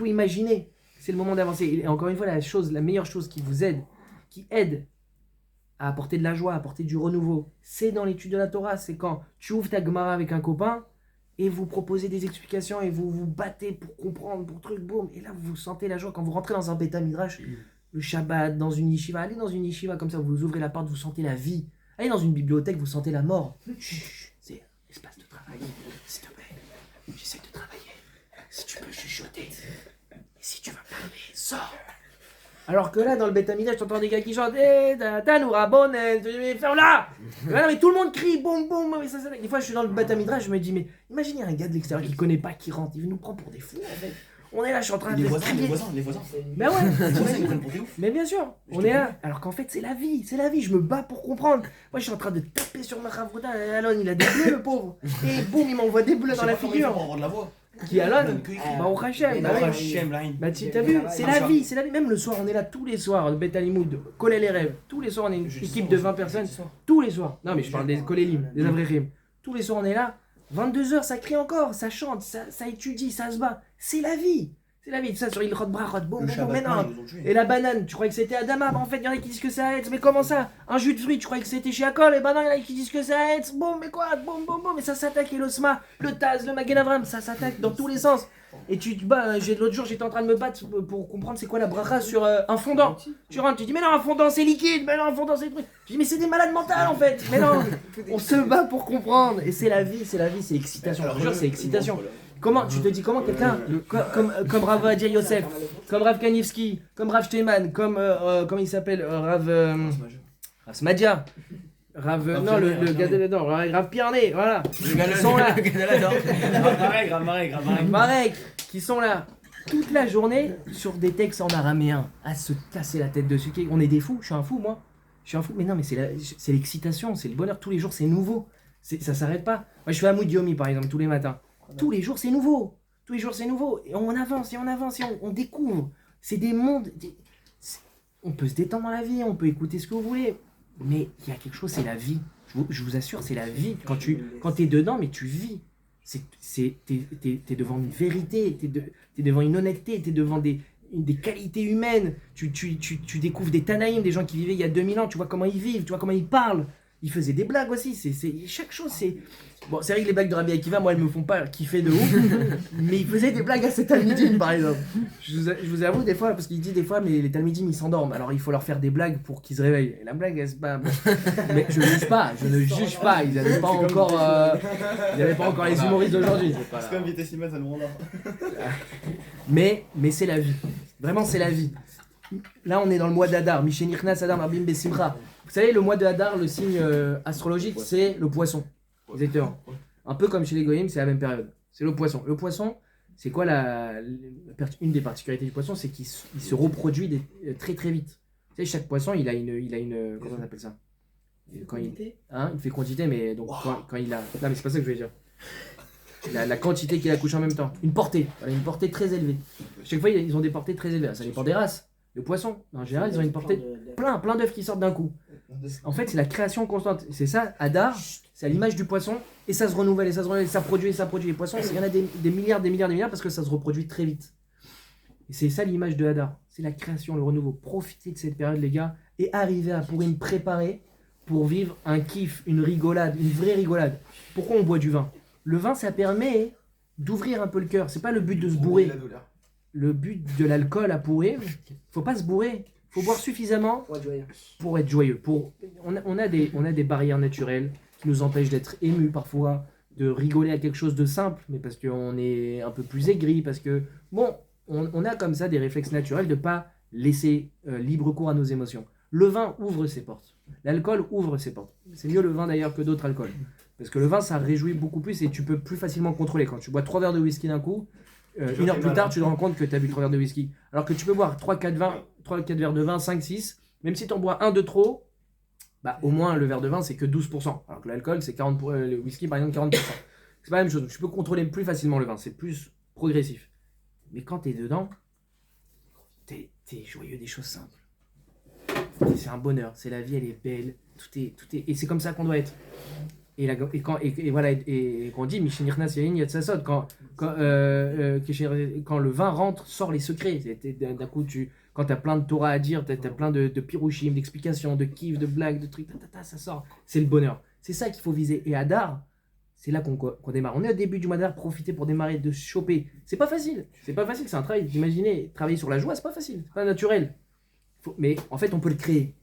imaginer. C'est le moment d'avancer. Et encore une fois, la meilleure chose qui vous aide, qui aide à apporter de la joie, à apporter du renouveau, c'est dans l'étude de la Torah. C'est quand tu ouvres ta Gemara avec un copain et vous proposez des explications et vous vous battez pour comprendre, pour truc, boum. Et là, vous sentez la joie. Quand vous rentrez dans un Beth Midrash, le Shabbat, dans une yeshiva, allez dans une yeshiva comme ça, vous ouvrez la porte, vous sentez la vie. Allez dans une bibliothèque, vous sentez la mort. Chut, c'est un espace de travail. S'il te plaît, j'essaie de travailler. Si tu peux chuchoter, et si tu veux parler, sors. Alors que là, dans le Beth Amikdash, t'entends des gars qui chantent Tanoura Bonen, ferme-la. Non, mais tout le monde crie, boum, boum. Mais ça. Des fois, je suis dans le Beth Amikdash, je me dis, mais imaginez un gars de l'extérieur qui connaît pas, qui rentre, il nous prend pour des fous en fait. On est là, je suis en train de Les crier. voisins. Mais ouais, Les voisins, ils prennent pour des ouf. mais bien sûr, on est là. Alors qu'en fait, c'est la vie, je me bats pour comprendre. Moi, je suis en train de taper sur ma Ravruda. Alon, il a des bleus, le pauvre. Et boum, il m'envoie des bleus dans la figure. Avoir de la voix. Qui Alon Bah, au Hachem. Bah, oui. Bah, t'as vu, c'est la vie. Même le soir, on est là tous les soirs. Le Bet Alimoud, Kolel les rêves. Tous les soirs, on est une équipe de 20 personnes. Tous les soirs. Non, mais je parle des Kolelim, des Avrerim. Tous les soirs, on est là. 22h, ça crie encore, ça chante, ça étudie, ça se bat. C'est la vie. C'est la vie, ça sur Ilrod Brachot, boum, mais non. Et la banane, tu croyais que c'était Adama, bah en fait, il y en a qui disent que c'est Aetz, mais comment ça? Un jus de fruits, tu croyais que c'était chez Akol, et bah non, il y en a qui disent que c'est Aetz, boum, mais quoi? Boum, boum, et ça s'attaque, et l'Osma, le Taz, le Magen Avram, ça s'attaque dans tous les sens. Et tu te bats, l'autre jour, j'étais en train de me battre pour comprendre c'est quoi la bracha sur un fondant. Tu rentres, tu dis, mais non, un fondant c'est liquide, mais non, un fondant c'est truc. Tu dis, mais c'est des malades mentales en fait, mais non, on se bat pour comprendre, et c'est la vie, c'est excitation, je te jure, c'est excitation. Comment, tu te dis comment quelqu'un, comme Rav Adia Yosef, comme Rav Kanivski, comme Rav Shteyman, comme, comment il s'appelle, Rav Smadia, Rav, non, le gars de dedans, Rav Pierné, voilà, ils sont là, Marek, qui sont là toute la journée sur des textes en araméen, à se casser la tête dessus. On est des fous, je suis un fou moi, mais non, mais c'est l'excitation, c'est le bonheur, tous les jours c'est nouveau, ça s'arrête pas. Moi je fais Hamoud Yomi par exemple tous les matins. Tous les jours c'est nouveau, et on avance, et on découvre, c'est des mondes, on peut se détendre dans la vie, on peut écouter ce que vous voulez, mais il y a quelque chose, c'est la vie, je vous assure, c'est la vie, quand t'es dedans, mais tu vis, t'es devant une vérité, t'es devant une honnêteté, t'es devant des qualités humaines, tu découvres des Tanaïm, des gens qui vivaient il y a 2000 ans, tu vois comment ils vivent, tu vois comment ils parlent. Ils faisaient des blagues aussi, chaque chose c'est... Bon, c'est vrai que les blagues de Rabbi Akiva, moi elles me font pas kiffer de ouf, mais ils faisaient des blagues à ces Talmidim par exemple. Je vous avoue des fois, parce qu'il dit des fois, mais les Talmidim ils s'endorment, alors il faut leur faire des blagues pour qu'ils se réveillent. Et la blague, c'est pas... Mais je ne juge pas, ils n'avaient pas encore les humoristes d'aujourd'hui. C'est comme Vitesse Simon, ça nous rendort. Mais c'est la vie, vraiment c'est la vie. Là on est dans le mois d'Adar, Mishenichnas Adar Marbim Besimcha. Vous savez, le mois de Hadar, le signe astrologique, c'est le poisson. Exactement. Un peu comme chez les Goïms, c'est la même période. C'est le poisson. Le poisson, c'est quoi une des particularités du poisson, c'est qu'il se reproduit très très vite. Vous savez, chaque poisson, il a une comment on appelle ça? Quand il fait quantité, mais donc quand il a... Non, mais c'est pas ça que je voulais dire. La quantité qu'il accouche en même temps. Une portée. Voilà, une portée très élevée. Chaque fois, ils ont des portées très élevées. Ça dépend des races. Le poisson, en général, ils ont une portée plein d'œufs qui sortent d'un coup. En fait, c'est la création constante. C'est ça, Hadar, c'est à l'image du poisson, et ça se renouvelle, ça produit. Les poissons, il y en a des milliards, parce que ça se reproduit très vite. Et c'est ça l'image de Hadar. C'est la création, le renouveau. Profitez de cette période, les gars, et arrivez à Pourim préparer pour vivre un kiff, une rigolade, une vraie rigolade. Pourquoi on boit du vin? Le vin, ça permet d'ouvrir un peu le cœur. C'est pas le but de se bourrer. Le but de l'alcool à Pourim, faut pas se bourrer. Faut boire suffisamment pour être joyeux. On a des barrières naturelles qui nous empêchent d'être émus parfois, de rigoler à quelque chose de simple, mais parce qu'on est un peu plus aigri, parce que, bon, on a comme ça des réflexes naturels de ne pas laisser libre cours à nos émotions. Le vin ouvre ses portes. L'alcool ouvre ses portes. C'est mieux le vin d'ailleurs que d'autres alcools. Parce que le vin, ça réjouit beaucoup plus et tu peux plus facilement contrôler. Quand tu bois 3 verres de whisky d'un coup, une heure plus tard, tu te rends compte que tu as bu 3 verres de whisky. Alors que tu peux boire 3-4 verres de vin, 5-6, même si tu en bois un de trop, bah, au moins le verre de vin c'est que 12%. Alors que l'alcool c'est 40%, le whisky par exemple 40%. C'est pas la même chose, donc tu peux contrôler plus facilement le vin, c'est plus progressif. Mais quand tu es dedans, t'es joyeux des choses simples. C'est un bonheur, c'est la vie, elle est belle, tout est, et c'est comme ça qu'on doit être. Et qu'on dit Mishenichnas Yain Yatsasot, quand le vin rentre, sort les secrets. D'un coup, quand tu as plein de Torah à dire, tu as plein de pirouchim, d'explications, de kiff, de blagues, de trucs, ça sort. C'est le bonheur. C'est ça qu'il faut viser. Et Hadar, c'est là qu'on démarre. On est au début du mois d'Adar, profiter pour démarrer, de choper. C'est pas facile, c'est un travail. Imaginez, travailler sur la joie, c'est pas facile, c'est pas naturel. Mais en fait, on peut le créer.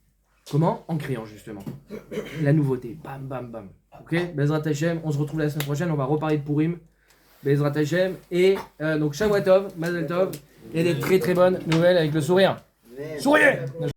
Comment? En créant justement la nouveauté. Bam, bam, bam. Ok, Bezrat Hashem, on se retrouve la semaine prochaine, on va reparler de Pourim. Bezrat Hashem, et donc Shavuot Tov, Mazel Tov, et des très très bonnes nouvelles avec le sourire. Souriez.